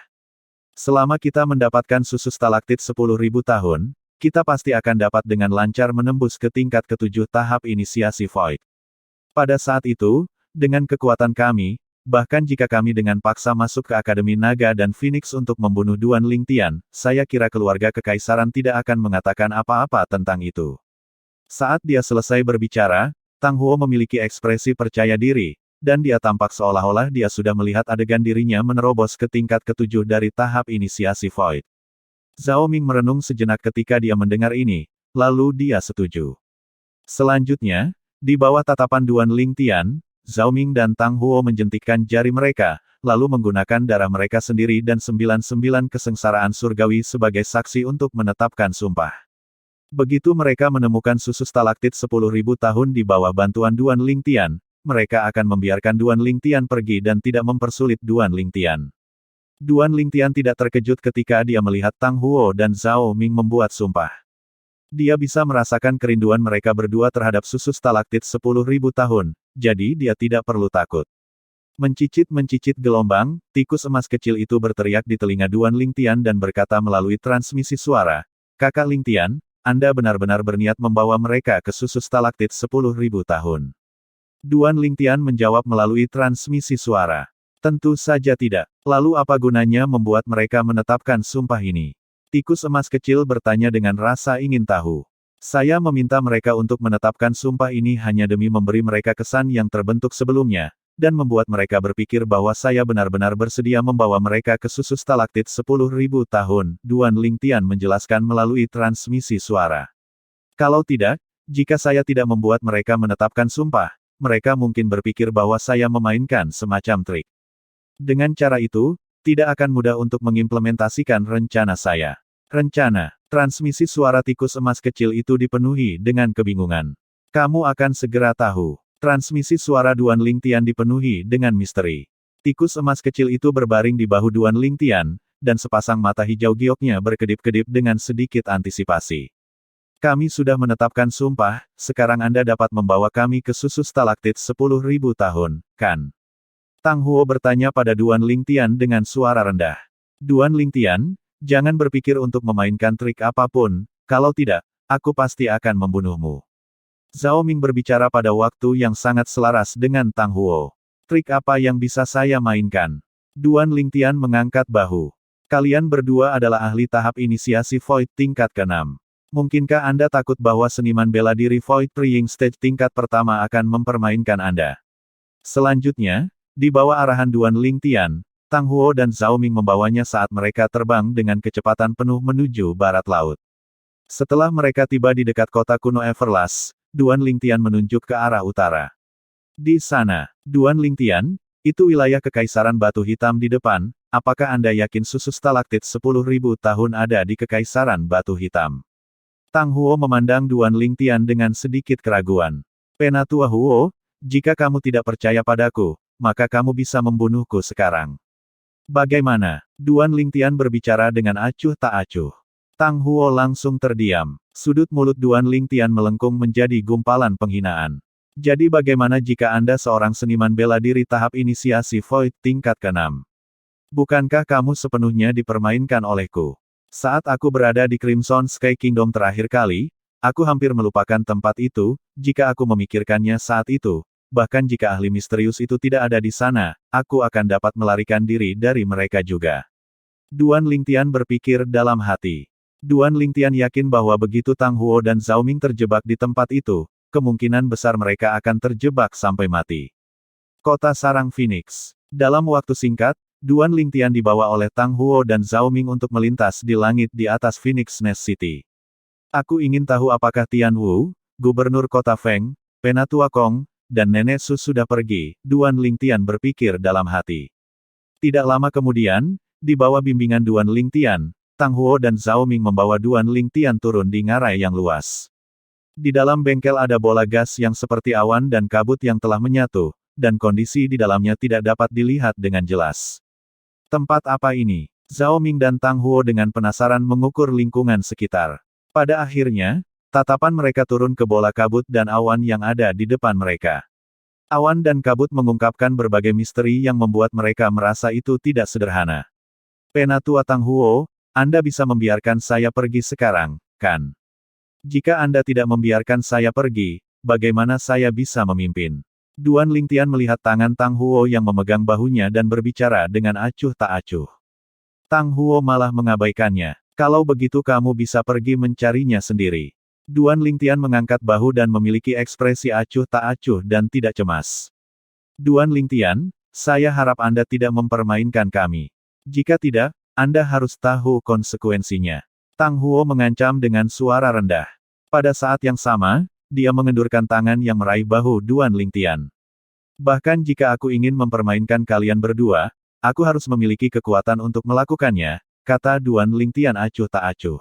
S1: Selama kita mendapatkan susu stalaktit 10.000 tahun, kita pasti akan dapat dengan lancar menembus ke tingkat ke-7 tahap inisiasi Void. Pada saat itu, dengan kekuatan kami, bahkan jika kami dengan paksa masuk ke Akademi Naga dan Phoenix untuk membunuh Duan Lingtian, saya kira keluarga kekaisaran tidak akan mengatakan apa-apa tentang itu. Saat dia selesai berbicara, Tang Huo memiliki ekspresi percaya diri, dan dia tampak seolah-olah dia sudah melihat adegan dirinya menerobos ke tingkat ke-7 dari tahap inisiasi Void. Zhao Ming merenung sejenak ketika dia mendengar ini, lalu dia setuju. Selanjutnya, di bawah tatapan Duan Lingtian, Zhao Ming dan Tang Huo menjentikkan jari mereka, lalu menggunakan darah mereka sendiri dan 99 kesengsaraan surgawi sebagai saksi untuk menetapkan sumpah. Begitu mereka menemukan susu stalaktit 10.000 tahun di bawah bantuan Duan Lingtian, mereka akan membiarkan Duan Lingtian pergi dan tidak mempersulit Duan Lingtian. Duan Lingtian tidak terkejut ketika dia melihat Tang Huo dan Zhao Ming membuat sumpah. Dia bisa merasakan kerinduan mereka berdua terhadap susu stalaktit 10.000 tahun, jadi dia tidak perlu takut. Mencicit-mencicit gelombang, tikus emas kecil itu berteriak di telinga Duan Lingtian dan berkata melalui transmisi suara, "Kakak Lingtian, Anda benar-benar berniat membawa mereka ke susu stalaktit 10.000 tahun." Duan Lingtian menjawab melalui transmisi suara. Tentu saja tidak. Lalu apa gunanya membuat mereka menetapkan sumpah ini? Tikus emas kecil bertanya dengan rasa ingin tahu. Saya meminta mereka untuk menetapkan sumpah ini hanya demi memberi mereka kesan yang terbentuk sebelumnya, dan membuat mereka berpikir bahwa saya benar-benar bersedia membawa mereka ke susu stalaktit 10.000 tahun, Duan Lingtian menjelaskan melalui transmisi suara. Kalau tidak, jika saya tidak membuat mereka menetapkan sumpah, mereka mungkin berpikir bahwa saya memainkan semacam trik. Dengan cara itu, tidak akan mudah untuk mengimplementasikan rencana saya. Rencana. Transmisi suara tikus emas kecil itu dipenuhi dengan kebingungan. Kamu akan segera tahu. Transmisi suara Duan Lingtian dipenuhi dengan misteri. Tikus emas kecil itu berbaring di bahu Duan Lingtian, dan sepasang mata hijau gioknya berkedip-kedip dengan sedikit antisipasi. Kami sudah menetapkan sumpah, sekarang Anda dapat membawa kami ke susu stalaktit 10.000 tahun, kan? Tang Huo bertanya pada Duan Lingtian dengan suara rendah. Duan Lingtian, jangan berpikir untuk memainkan trik apapun, kalau tidak, aku pasti akan membunuhmu. Zhao Ming berbicara pada waktu yang sangat selaras dengan Tang Huo. Trik apa yang bisa saya mainkan? Duan Lingtian mengangkat bahu. Kalian berdua adalah ahli tahap inisiasi Void tingkat ke-6. Mungkinkah Anda takut bahwa seniman bela diri Void Praying Stage tingkat pertama akan mempermainkan Anda? Selanjutnya, di bawah arahan Duan Lingtian, Tang Huo dan Zhao Ming membawanya saat mereka terbang dengan kecepatan penuh menuju barat laut. Setelah mereka tiba di dekat kota kuno Everlast, Duan Lingtian menunjuk ke arah utara. Di sana, Duan Lingtian, itu wilayah kekaisaran batu hitam di depan, apakah Anda yakin susu stalaktit 10.000 tahun ada di kekaisaran batu hitam? Tang Huo memandang Duan Lingtian dengan sedikit keraguan. Penatua Huo, jika kamu tidak percaya padaku, maka kamu bisa membunuhku sekarang. Bagaimana? Duan Lingtian berbicara dengan acuh tak acuh. Tang Huo langsung terdiam. Sudut mulut Duan Lingtian melengkung menjadi gumpalan penghinaan. Jadi bagaimana jika Anda seorang seniman bela diri tahap inisiasi Void tingkat ke-6? Bukankah kamu sepenuhnya dipermainkan olehku? Saat aku berada di Crimson Sky Kingdom terakhir kali, aku hampir melupakan tempat itu, jika aku memikirkannya saat itu. Bahkan jika ahli misterius itu tidak ada di sana, aku akan dapat melarikan diri dari mereka juga. Duan Lingtian berpikir dalam hati. Duan Lingtian yakin bahwa begitu Tang Huo dan Zhao Ming terjebak di tempat itu, kemungkinan besar mereka akan terjebak sampai mati. Kota Sarang Phoenix. Dalam waktu singkat, Duan Lingtian dibawa oleh Tang Huo dan Zhao Ming untuk melintas di langit di atas Phoenix Nest City. Aku ingin tahu apakah Tian Wu, Gubernur Kota Feng, Penatua Kong, dan Nenek Su sudah pergi, Duan Lingtian berpikir dalam hati. Tidak lama kemudian, di bawah bimbingan Duan Lingtian, Tang Huo dan Zhao Ming membawa Duan Lingtian turun di ngarai yang luas. Di dalam bengkel ada bola gas yang seperti awan dan kabut yang telah menyatu, dan kondisi di dalamnya tidak dapat dilihat dengan jelas. Tempat apa ini? Zhao Ming dan Tang Huo dengan penasaran mengukur lingkungan sekitar. Pada akhirnya, tatapan mereka turun ke bola kabut dan awan yang ada di depan mereka. Awan dan kabut mengungkapkan berbagai misteri yang membuat mereka merasa itu tidak sederhana. Penatua Tang Huo, Anda bisa membiarkan saya pergi sekarang, kan? Jika Anda tidak membiarkan saya pergi, bagaimana saya bisa memimpin? Duan Lingtian melihat tangan Tang Huo yang memegang bahunya dan berbicara dengan acuh tak acuh. Tang Huo malah mengabaikannya. Kalau begitu kamu bisa pergi mencarinya sendiri. Duan Lingtian mengangkat bahu dan memiliki ekspresi acuh tak acuh dan tidak cemas. Duan Lingtian, saya harap Anda tidak mempermainkan kami. Jika tidak, Anda harus tahu konsekuensinya. Tang Huo mengancam dengan suara rendah. Pada saat yang sama, dia mengendurkan tangan yang meraih bahu Duan Lingtian. Bahkan jika aku ingin mempermainkan kalian berdua, aku harus memiliki kekuatan untuk melakukannya, kata Duan Lingtian acuh tak acuh.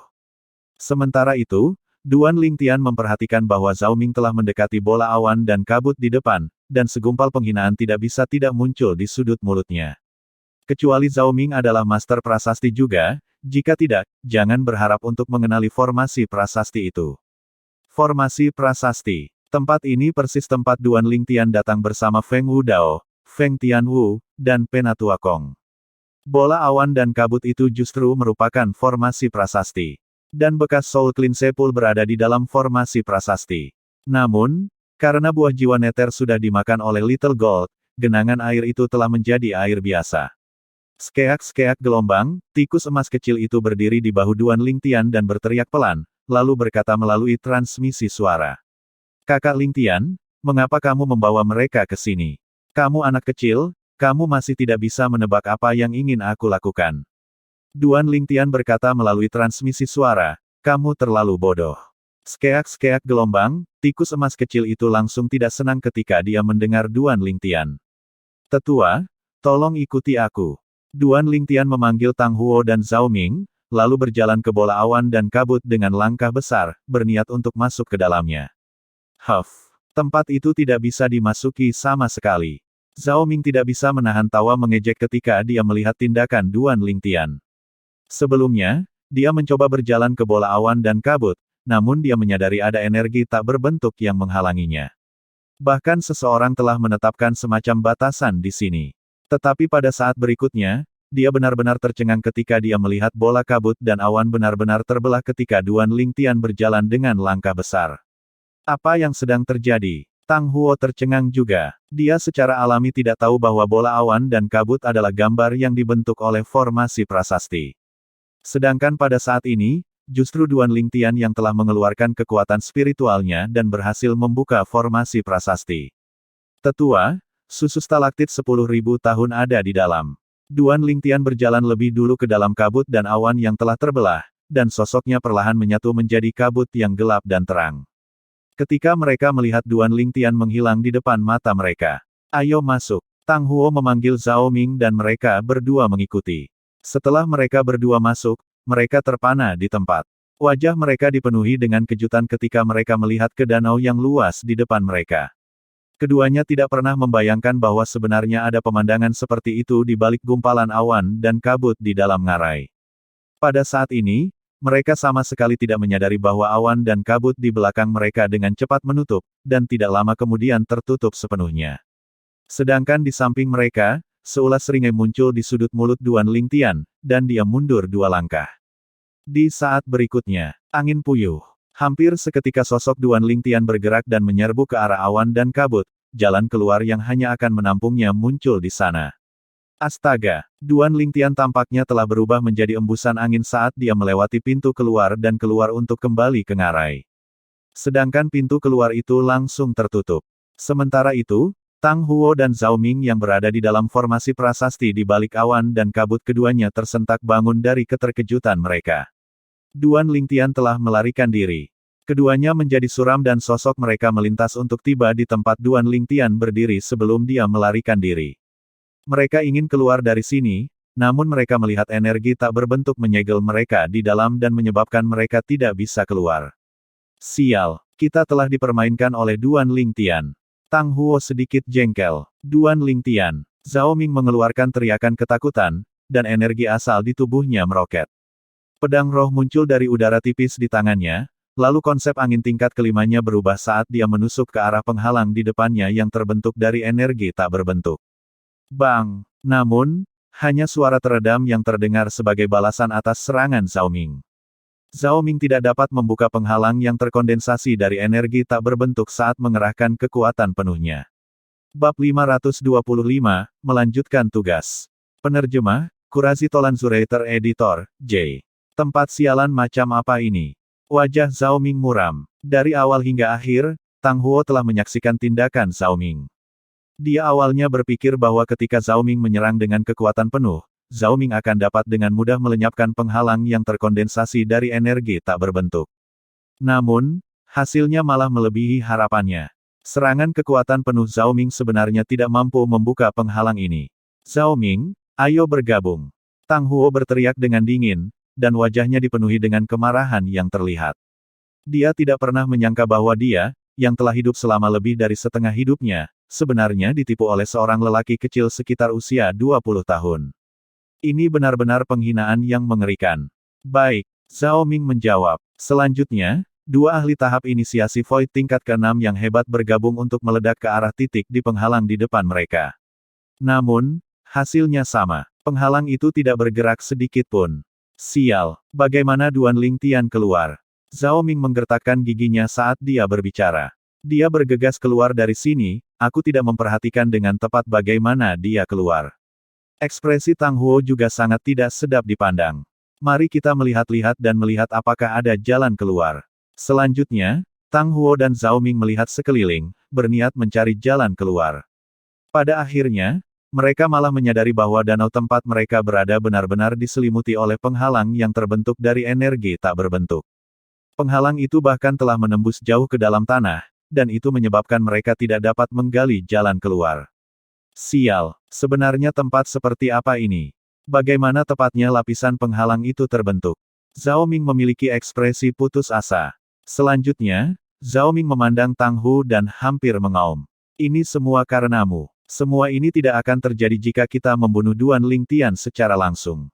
S1: Sementara itu, Duan Lingtian memperhatikan bahwa Zhao Ming telah mendekati bola awan dan kabut di depan, dan segumpal penghinaan tidak bisa tidak muncul di sudut mulutnya. Kecuali Zhao Ming adalah master prasasti juga, jika tidak, jangan berharap untuk mengenali formasi prasasti itu. Formasi prasasti. Tempat ini persis tempat Duan Lingtian datang bersama Feng Wudao, Feng Tianwu, dan Penatua Kong. Bola awan dan kabut itu justru merupakan formasi prasasti. Dan bekas Soul Clean Sepul berada di dalam formasi prasasti. Namun, karena buah jiwa neter sudah dimakan oleh Little Gold, genangan air itu telah menjadi air biasa. Skeak-skeak gelombang, tikus emas kecil itu berdiri di bahu Duan Lingtian dan berteriak pelan, lalu berkata melalui transmisi suara. Kakak Lingtian, mengapa kamu membawa mereka ke sini? Kamu anak kecil, kamu masih tidak bisa menebak apa yang ingin aku lakukan. Duan Lingtian berkata melalui transmisi suara, kamu terlalu bodoh. Skeak-skeak gelombang, tikus emas kecil itu langsung tidak senang ketika dia mendengar Duan Lingtian. Tetua, tolong ikuti aku. Duan Lingtian memanggil Tang Huo dan Zhao Ming, lalu berjalan ke bola awan dan kabut dengan langkah besar, berniat untuk masuk ke dalamnya. Tempat itu tidak bisa dimasuki sama sekali. Zhao Ming tidak bisa menahan tawa mengejek ketika dia melihat tindakan Duan Lingtian. Sebelumnya, dia mencoba berjalan ke bola awan dan kabut, namun dia menyadari ada energi tak berbentuk yang menghalanginya. Bahkan seseorang telah menetapkan semacam batasan di sini. Tetapi pada saat berikutnya, dia benar-benar tercengang ketika dia melihat bola kabut dan awan benar-benar terbelah ketika Duan Lingtian berjalan dengan langkah besar. Apa yang sedang terjadi? Tang Huo tercengang juga. Dia secara alami tidak tahu bahwa bola awan dan kabut adalah gambar yang dibentuk oleh formasi prasasti. Sedangkan pada saat ini, justru Duan Lingtian yang telah mengeluarkan kekuatan spiritualnya dan berhasil membuka formasi prasasti. Tetua, susu stalaktit 10.000 tahun ada di dalam. Duan Lingtian berjalan lebih dulu ke dalam kabut dan awan yang telah terbelah, dan sosoknya perlahan menyatu menjadi kabut yang gelap dan terang. Ketika mereka melihat Duan Lingtian menghilang di depan mata mereka, Ayo masuk. Tang Huo memanggil Zhao Ming dan mereka berdua mengikuti. Setelah mereka berdua masuk, mereka terpana di tempat. Wajah mereka dipenuhi dengan kejutan ketika mereka melihat ke danau yang luas di depan mereka. Keduanya tidak pernah membayangkan bahwa sebenarnya ada pemandangan seperti itu di balik gumpalan awan dan kabut di dalam ngarai. Pada saat ini, mereka sama sekali tidak menyadari bahwa awan dan kabut di belakang mereka dengan cepat menutup, dan tidak lama kemudian tertutup sepenuhnya. Sedangkan di samping mereka, seulas seringai muncul di sudut mulut Duan Lingtian, dan dia mundur 2 langkah. Di saat berikutnya, angin puyuh. Hampir seketika sosok Duan Lingtian bergerak dan menyerbu ke arah awan dan kabut, jalan keluar yang hanya akan menampungnya muncul di sana. Astaga, Duan Lingtian tampaknya telah berubah menjadi embusan angin saat dia melewati pintu keluar dan keluar untuk kembali ke ngarai. Sedangkan pintu keluar itu langsung tertutup. Sementara itu, Tang Huo dan Zhao Ming yang berada di dalam formasi prasasti di balik awan dan kabut keduanya tersentak bangun dari keterkejutan mereka. Duan Lingtian telah melarikan diri. Keduanya menjadi suram dan sosok mereka melintas untuk tiba di tempat Duan Lingtian berdiri sebelum dia melarikan diri. Mereka ingin keluar dari sini, namun mereka melihat energi tak berbentuk menyegel mereka di dalam dan menyebabkan mereka tidak bisa keluar. Sial, kita telah dipermainkan oleh Duan Lingtian. Tang Huo sedikit jengkel. Duan Lingtian. Zhao Ming mengeluarkan teriakan ketakutan, dan energi asal di tubuhnya meroket. Pedang roh muncul dari udara tipis di tangannya, lalu konsep angin tingkat kelimanya berubah saat dia menusuk ke arah penghalang di depannya yang terbentuk dari energi tak berbentuk. Bang! Namun, hanya suara teredam yang terdengar sebagai balasan atas serangan Zhao Ming. Zhao Ming tidak dapat membuka penghalang yang terkondensasi dari energi tak berbentuk saat mengerahkan kekuatan penuhnya. Bab 525, melanjutkan tugas. Penerjemah, Qurazi Tolan Zuraiter Editor, J. Tempat sialan macam apa ini? Wajah Zhao Ming muram. Dari awal hingga akhir, Tang Huo telah menyaksikan tindakan Zhao Ming. Dia awalnya berpikir bahwa ketika Zhao Ming menyerang dengan kekuatan penuh, Zhao Ming akan dapat dengan mudah melenyapkan penghalang yang terkondensasi dari energi tak berbentuk. Namun, hasilnya malah melebihi harapannya. Serangan kekuatan penuh Zhao Ming sebenarnya tidak mampu membuka penghalang ini. Zhao Ming, ayo bergabung. Tang Huo berteriak dengan dingin, dan wajahnya dipenuhi dengan kemarahan yang terlihat. Dia tidak pernah menyangka bahwa dia, yang telah hidup selama lebih dari setengah hidupnya, sebenarnya ditipu oleh seorang lelaki kecil sekitar usia 20 tahun. Ini benar-benar penghinaan yang mengerikan. Baik, Zhao Ming menjawab. Selanjutnya, 2 ahli tahap inisiasi Void tingkat ke-6 yang hebat bergabung untuk meledak ke arah titik di penghalang di depan mereka. Namun, hasilnya sama. Penghalang itu tidak bergerak sedikit pun. Sial, bagaimana Duan Lingtian keluar? Zhao Ming menggertakkan giginya saat dia berbicara. Dia bergegas keluar dari sini, aku tidak memperhatikan dengan tepat bagaimana dia keluar. Ekspresi Tang Huo juga sangat tidak sedap dipandang. Mari kita melihat-lihat dan melihat apakah ada jalan keluar. Selanjutnya, Tang Huo dan Zhao Ming melihat sekeliling, berniat mencari jalan keluar. Pada akhirnya, mereka malah menyadari bahwa danau tempat mereka berada benar-benar diselimuti oleh penghalang yang terbentuk dari energi tak berbentuk. Penghalang itu bahkan telah menembus jauh ke dalam tanah, dan itu menyebabkan mereka tidak dapat menggali jalan keluar. Sial, sebenarnya tempat seperti apa ini? Bagaimana tepatnya lapisan penghalang itu terbentuk? Zhao Ming memiliki ekspresi putus asa. Selanjutnya, Zhao Ming memandang Tang Hu dan hampir mengaum. Ini semua karenamu. Semua ini tidak akan terjadi jika kita membunuh Duan Lingtian secara langsung.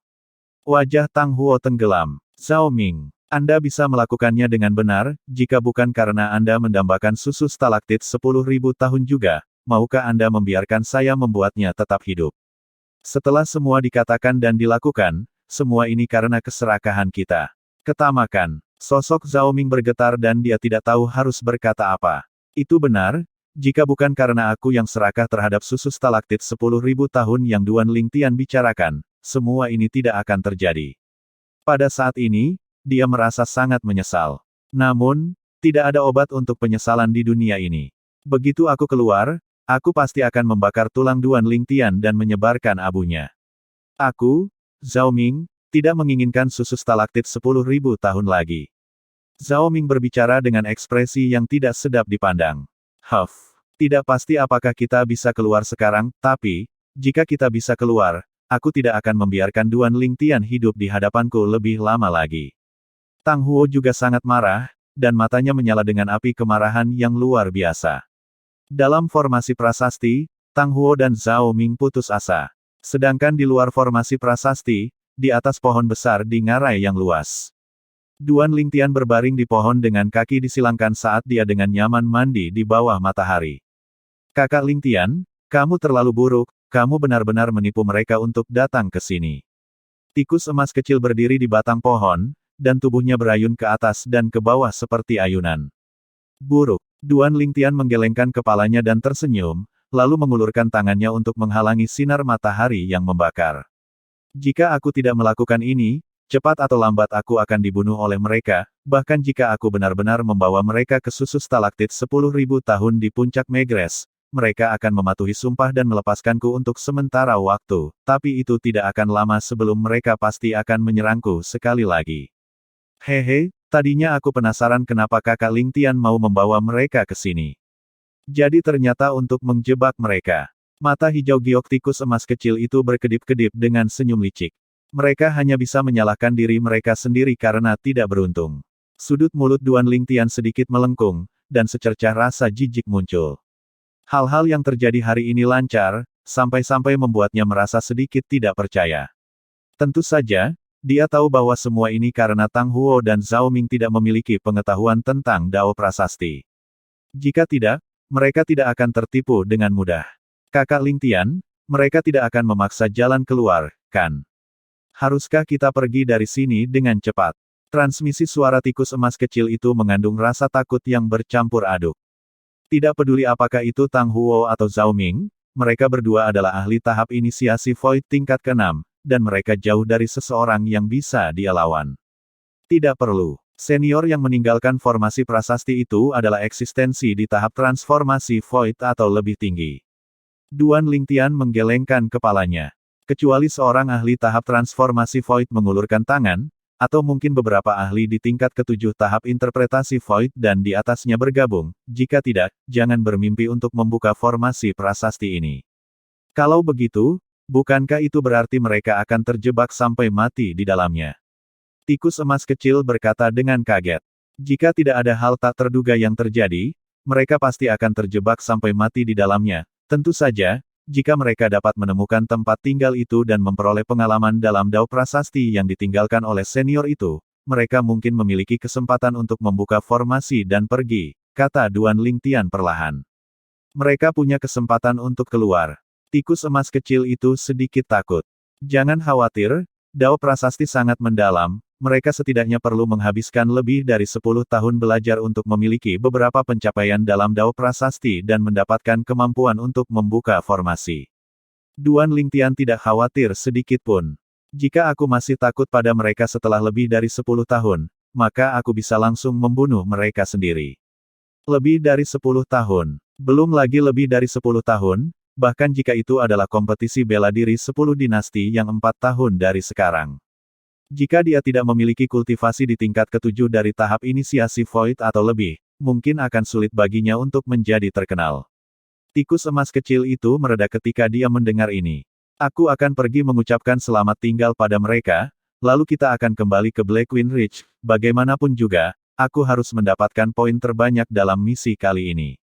S1: Wajah Tang Huo tenggelam. Zhao Ming, Anda bisa melakukannya dengan benar, jika bukan karena Anda mendambakan susu stalaktit 10.000 tahun juga, maukah Anda membiarkan saya membuatnya tetap hidup? Setelah semua dikatakan dan dilakukan, semua ini karena keserakahan kita. Ketamakan. Sosok Zhao Ming bergetar dan dia tidak tahu harus berkata apa. Itu benar. Jika bukan karena aku yang serakah terhadap susu stalaktit 10.000 tahun yang Duan Lingtian bicarakan, semua ini tidak akan terjadi. Pada saat ini, dia merasa sangat menyesal. Namun, tidak ada obat untuk penyesalan di dunia ini. Begitu aku keluar, aku pasti akan membakar tulang Duan Lingtian dan menyebarkan abunya. Aku, Zhao Ming, tidak menginginkan susu stalaktit 10.000 tahun lagi. Zhao Ming berbicara dengan ekspresi yang tidak sedap dipandang. Huff, Tidak pasti apakah kita bisa keluar sekarang, tapi, jika kita bisa keluar, aku tidak akan membiarkan Duan Lingtian hidup di hadapanku lebih lama lagi. Tang Huo juga sangat marah, dan matanya menyala dengan api kemarahan yang luar biasa. Dalam formasi prasasti, Tang Huo dan Zhao Ming putus asa. Sedangkan di luar formasi prasasti, di atas pohon besar di ngarai yang luas, Duan Lingtian berbaring di pohon dengan kaki disilangkan saat dia dengan nyaman mandi di bawah matahari. Kakak Lingtian, kamu terlalu buruk, kamu benar-benar menipu mereka untuk datang ke sini. Tikus emas kecil berdiri di batang pohon, dan tubuhnya berayun ke atas dan ke bawah seperti ayunan. Buruk. Duan Lingtian menggelengkan kepalanya dan tersenyum, lalu mengulurkan tangannya untuk menghalangi sinar matahari yang membakar. Jika aku tidak melakukan ini, cepat atau lambat aku akan dibunuh oleh mereka, bahkan jika aku benar-benar membawa mereka ke susu stalaktit 10.000 tahun di puncak Megres, mereka akan mematuhi sumpah dan melepaskanku untuk sementara waktu, tapi itu tidak akan lama sebelum mereka pasti akan menyerangku sekali lagi. Hehe, tadinya aku penasaran kenapa kakak Lingtian mau membawa mereka ke sini. Jadi ternyata untuk menjebak mereka. Mata hijau giok tikus emas kecil itu berkedip-kedip dengan senyum licik. Mereka hanya bisa menyalahkan diri mereka sendiri karena tidak beruntung. Sudut mulut Duan Lingtian sedikit melengkung, dan secercah rasa jijik muncul. Hal-hal yang terjadi hari ini lancar, sampai-sampai membuatnya merasa sedikit tidak percaya. Tentu saja, dia tahu bahwa semua ini karena Tang Huo dan Zhao Ming tidak memiliki pengetahuan tentang Dao Prasasti. Jika tidak, mereka tidak akan tertipu dengan mudah. Kakak Lingtian, mereka tidak akan memaksa jalan keluar, kan? Haruskah kita pergi dari sini dengan cepat? Transmisi suara tikus emas kecil itu mengandung rasa takut yang bercampur aduk. Tidak peduli apakah itu Tang Huo atau Zhao Ming, mereka berdua adalah ahli tahap inisiasi Void tingkat ke-6, dan mereka jauh dari seseorang yang bisa dia lawan. Tidak perlu. Senior yang meninggalkan formasi prasasti itu adalah eksistensi di tahap transformasi Void atau lebih tinggi. Duan Lingtian menggelengkan kepalanya. Kecuali seorang ahli tahap transformasi Void mengulurkan tangan, atau mungkin beberapa ahli di tingkat ke-7 tahap interpretasi Void dan di atasnya bergabung, jika tidak, jangan bermimpi untuk membuka formasi prasasti ini. Kalau begitu, bukankah itu berarti mereka akan terjebak sampai mati di dalamnya? Tikus emas kecil berkata dengan kaget. Jika tidak ada hal tak terduga yang terjadi, mereka pasti akan terjebak sampai mati di dalamnya. Tentu saja, jika mereka dapat menemukan tempat tinggal itu dan memperoleh pengalaman dalam Dao Prasasti yang ditinggalkan oleh senior itu, mereka mungkin memiliki kesempatan untuk membuka formasi dan pergi, kata Duan Lingtian perlahan. Mereka punya kesempatan untuk keluar. Tikus emas kecil itu sedikit takut. Jangan khawatir, Dao Prasasti sangat mendalam, mereka setidaknya perlu menghabiskan lebih dari 10 tahun belajar untuk memiliki beberapa pencapaian dalam Dao Prasasti dan mendapatkan kemampuan untuk membuka formasi. Duan Lingtian tidak khawatir sedikit pun. Jika aku masih takut pada mereka setelah lebih dari 10 tahun, maka aku bisa langsung membunuh mereka sendiri. Lebih dari 10 tahun. Belum lagi lebih dari 10 tahun, bahkan jika itu adalah kompetisi bela diri 10 dinasti yang 4 tahun dari sekarang. Jika dia tidak memiliki kultivasi di tingkat ke-7 dari tahap inisiasi Void atau lebih, mungkin akan sulit baginya untuk menjadi terkenal. Tikus emas kecil itu mereda ketika dia mendengar ini. Aku akan pergi mengucapkan selamat tinggal pada mereka, lalu kita akan kembali ke Blackwing Ridge, bagaimanapun juga, aku harus mendapatkan poin terbanyak dalam misi kali ini.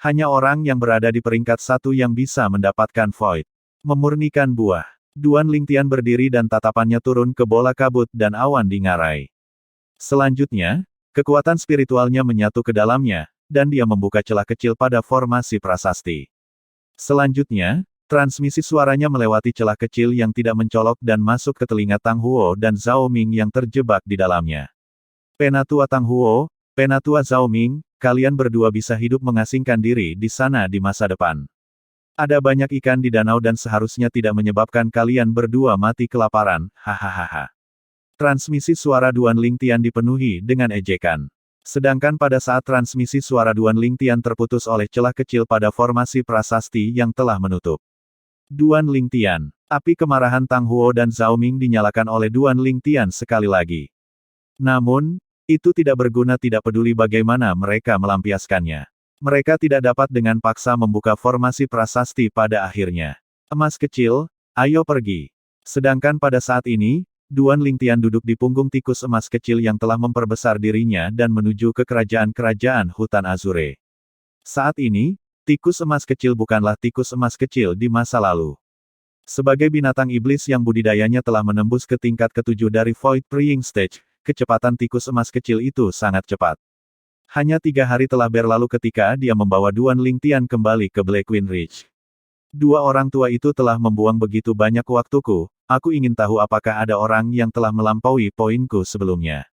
S1: Hanya orang yang berada di peringkat 1 yang bisa mendapatkan Void. Memurnikan buah. Duan Lingtian berdiri dan tatapannya turun ke bola kabut dan awan di ngarai. Selanjutnya, kekuatan spiritualnya menyatu ke dalamnya, dan dia membuka celah kecil pada formasi prasasti. Selanjutnya, transmisi suaranya melewati celah kecil yang tidak mencolok dan masuk ke telinga Tang Huo dan Zhao Ming yang terjebak di dalamnya. Penatua Tang Huo, Penatua Zhao Ming, kalian berdua bisa hidup mengasingkan diri di sana di masa depan. Ada banyak ikan di danau dan seharusnya tidak menyebabkan kalian berdua mati kelaparan, hahaha. Transmisi suara Duan Lingtian dipenuhi dengan ejekan. Sedangkan pada saat transmisi suara Duan Lingtian terputus oleh celah kecil pada formasi prasasti yang telah menutup. Duan Lingtian. Api kemarahan Tang Huo dan Zhao Ming dinyalakan oleh Duan Lingtian sekali lagi. Namun, itu tidak berguna tidak peduli bagaimana mereka melampiaskannya. Mereka tidak dapat dengan paksa membuka formasi prasasti pada akhirnya. Emas kecil, ayo pergi. Sedangkan pada saat ini, Duan Lingtian duduk di punggung tikus emas kecil yang telah memperbesar dirinya dan menuju ke kerajaan-kerajaan hutan Azure. Saat ini, tikus emas kecil bukanlah tikus emas kecil di masa lalu. Sebagai binatang iblis yang budidayanya telah menembus ke tingkat ketujuh dari Void Preying Stage, kecepatan tikus emas kecil itu sangat cepat. Hanya 3 hari telah berlalu ketika dia membawa Duan Lingtian kembali ke Blackwing Ridge. Dua orang tua itu telah membuang begitu banyak waktuku, aku ingin tahu apakah ada orang yang telah melampaui poinku sebelumnya.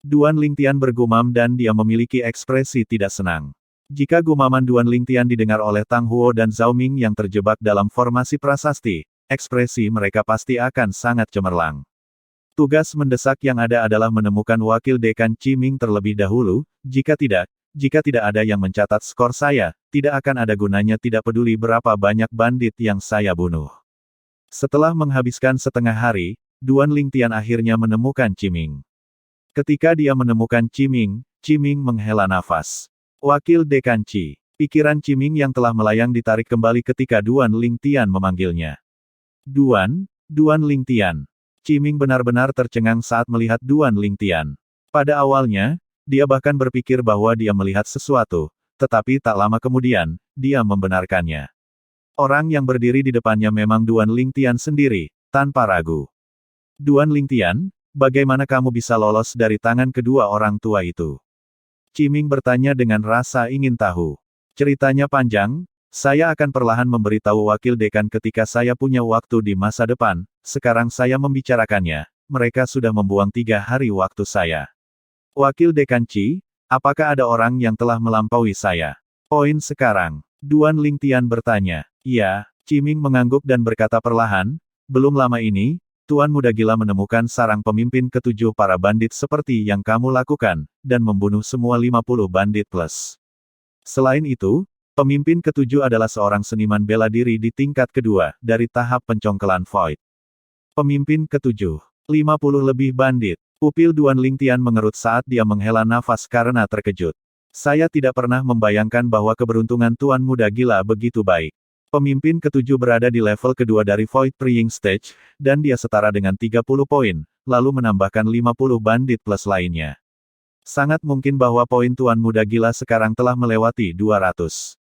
S1: Duan Lingtian bergumam dan dia memiliki ekspresi tidak senang. Jika gumaman Duan Lingtian didengar oleh Tang Huo dan Zhao Ming yang terjebak dalam formasi prasasti, ekspresi mereka pasti akan sangat cemerlang. Tugas mendesak yang ada adalah menemukan wakil dekan Qi Ming terlebih dahulu, jika tidak ada yang mencatat skor saya, tidak akan ada gunanya tidak peduli berapa banyak bandit yang saya bunuh. Setelah menghabiskan setengah hari, Duan Lingtian akhirnya menemukan Qi Ming. Ketika dia menemukan Qi Ming menghela nafas. Wakil dekan Qi. Pikiran Qi Ming yang telah melayang ditarik kembali ketika Duan Lingtian memanggilnya. Duan Lingtian. Qi Ming benar-benar tercengang saat melihat Duan Lingtian. Pada awalnya, dia bahkan berpikir bahwa dia melihat sesuatu, tetapi tak lama kemudian, dia membenarkannya. Orang yang berdiri di depannya memang Duan Lingtian sendiri, tanpa ragu. Duan Lingtian, bagaimana kamu bisa lolos dari tangan kedua orang tua itu? Qi Ming bertanya dengan rasa ingin tahu. Ceritanya panjang, saya akan perlahan memberitahu wakil dekan ketika saya punya waktu di masa depan, sekarang saya membicarakannya, mereka sudah membuang 3 hari waktu saya. Wakil dekan Qi, apakah ada orang yang telah melampaui saya? Poin sekarang. Duan Lingtian bertanya. Iya, Qi Ming mengangguk dan berkata perlahan, belum lama ini, Tuan Muda Gila menemukan sarang pemimpin ketujuh para bandit seperti yang kamu lakukan, dan membunuh semua 50 bandit plus. Selain itu, pemimpin ketujuh adalah seorang seniman bela diri di tingkat kedua, dari tahap pencongkelan Void. Pemimpin ketujuh, 50 lebih bandit. Pupil Duan Lingtian mengerut saat dia menghela nafas karena terkejut. Saya tidak pernah membayangkan bahwa keberuntungan Tuan Muda Gila begitu baik. Pemimpin ketujuh berada di level kedua dari Void Preying Stage, dan dia setara dengan 30 poin, lalu menambahkan 50 bandit plus lainnya. Sangat mungkin bahwa poin Tuan Muda Gila sekarang telah melewati 200.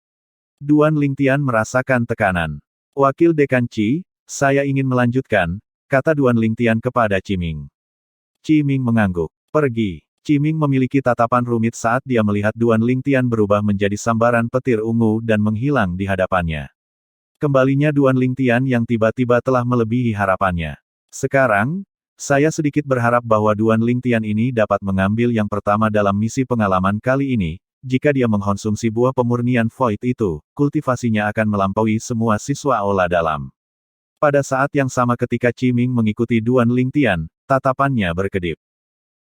S1: Duan Lingtian merasakan tekanan. Wakil dekan Qi, saya ingin melanjutkan, kata Duan Lingtian kepada Qi Ming. Qi Ming mengangguk. Pergi. Qi Ming memiliki tatapan rumit saat dia melihat Duan Lingtian berubah menjadi sambaran petir ungu dan menghilang di hadapannya. Kembalinya Duan Lingtian yang tiba-tiba telah melebihi harapannya. Sekarang, saya sedikit berharap bahwa Duan Lingtian ini dapat mengambil yang pertama dalam misi pengalaman kali ini. Jika dia mengkonsumsi buah pemurnian Void itu, kultivasinya akan melampaui semua siswa aula dalam. Pada saat yang sama ketika Qi Ming mengikuti Duan Lingtian, tatapannya berkedip.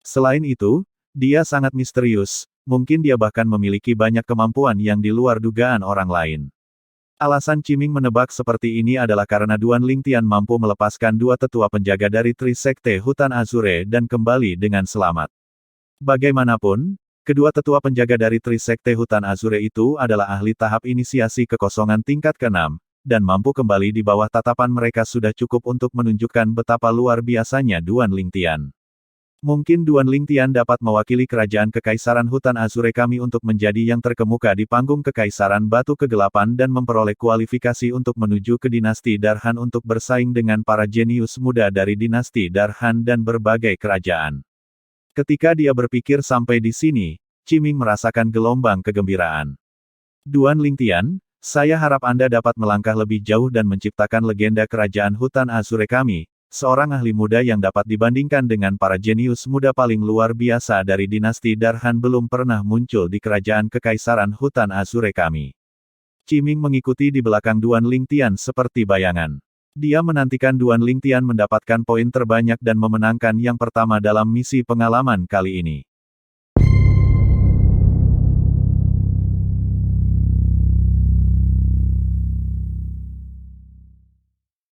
S1: Selain itu, dia sangat misterius, mungkin dia bahkan memiliki banyak kemampuan yang di luar dugaan orang lain. Alasan Qi Ming menebak seperti ini adalah karena Duan Lingtian mampu melepaskan dua tetua penjaga dari Tri Sekte Hutan Azure dan kembali dengan selamat. Bagaimanapun, kedua tetua penjaga dari Tri Sekte Hutan Azure itu adalah ahli tahap inisiasi kekosongan tingkat ke-6, dan mampu kembali di bawah tatapan mereka sudah cukup untuk menunjukkan betapa luar biasanya Duan Lingtian. Mungkin Duan Lingtian dapat mewakili kerajaan Kekaisaran Hutan Azure kami untuk menjadi yang terkemuka di panggung Kekaisaran Batu Kegelapan dan memperoleh kualifikasi untuk menuju ke dinasti Darhan untuk bersaing dengan para jenius muda dari dinasti Darhan dan berbagai kerajaan. Ketika dia berpikir sampai di sini, Qi Ming merasakan gelombang kegembiraan. Duan Lingtian, saya harap Anda dapat melangkah lebih jauh dan menciptakan legenda kerajaan hutan Azure kami, seorang ahli muda yang dapat dibandingkan dengan para jenius muda paling luar biasa dari dinasti Darhan belum pernah muncul di kerajaan Kekaisaran Hutan Azure kami. Qi Ming mengikuti di belakang Duan Lingtian seperti bayangan. Dia menantikan Duan Lingtian mendapatkan poin terbanyak dan memenangkan yang pertama dalam misi pengalaman kali ini.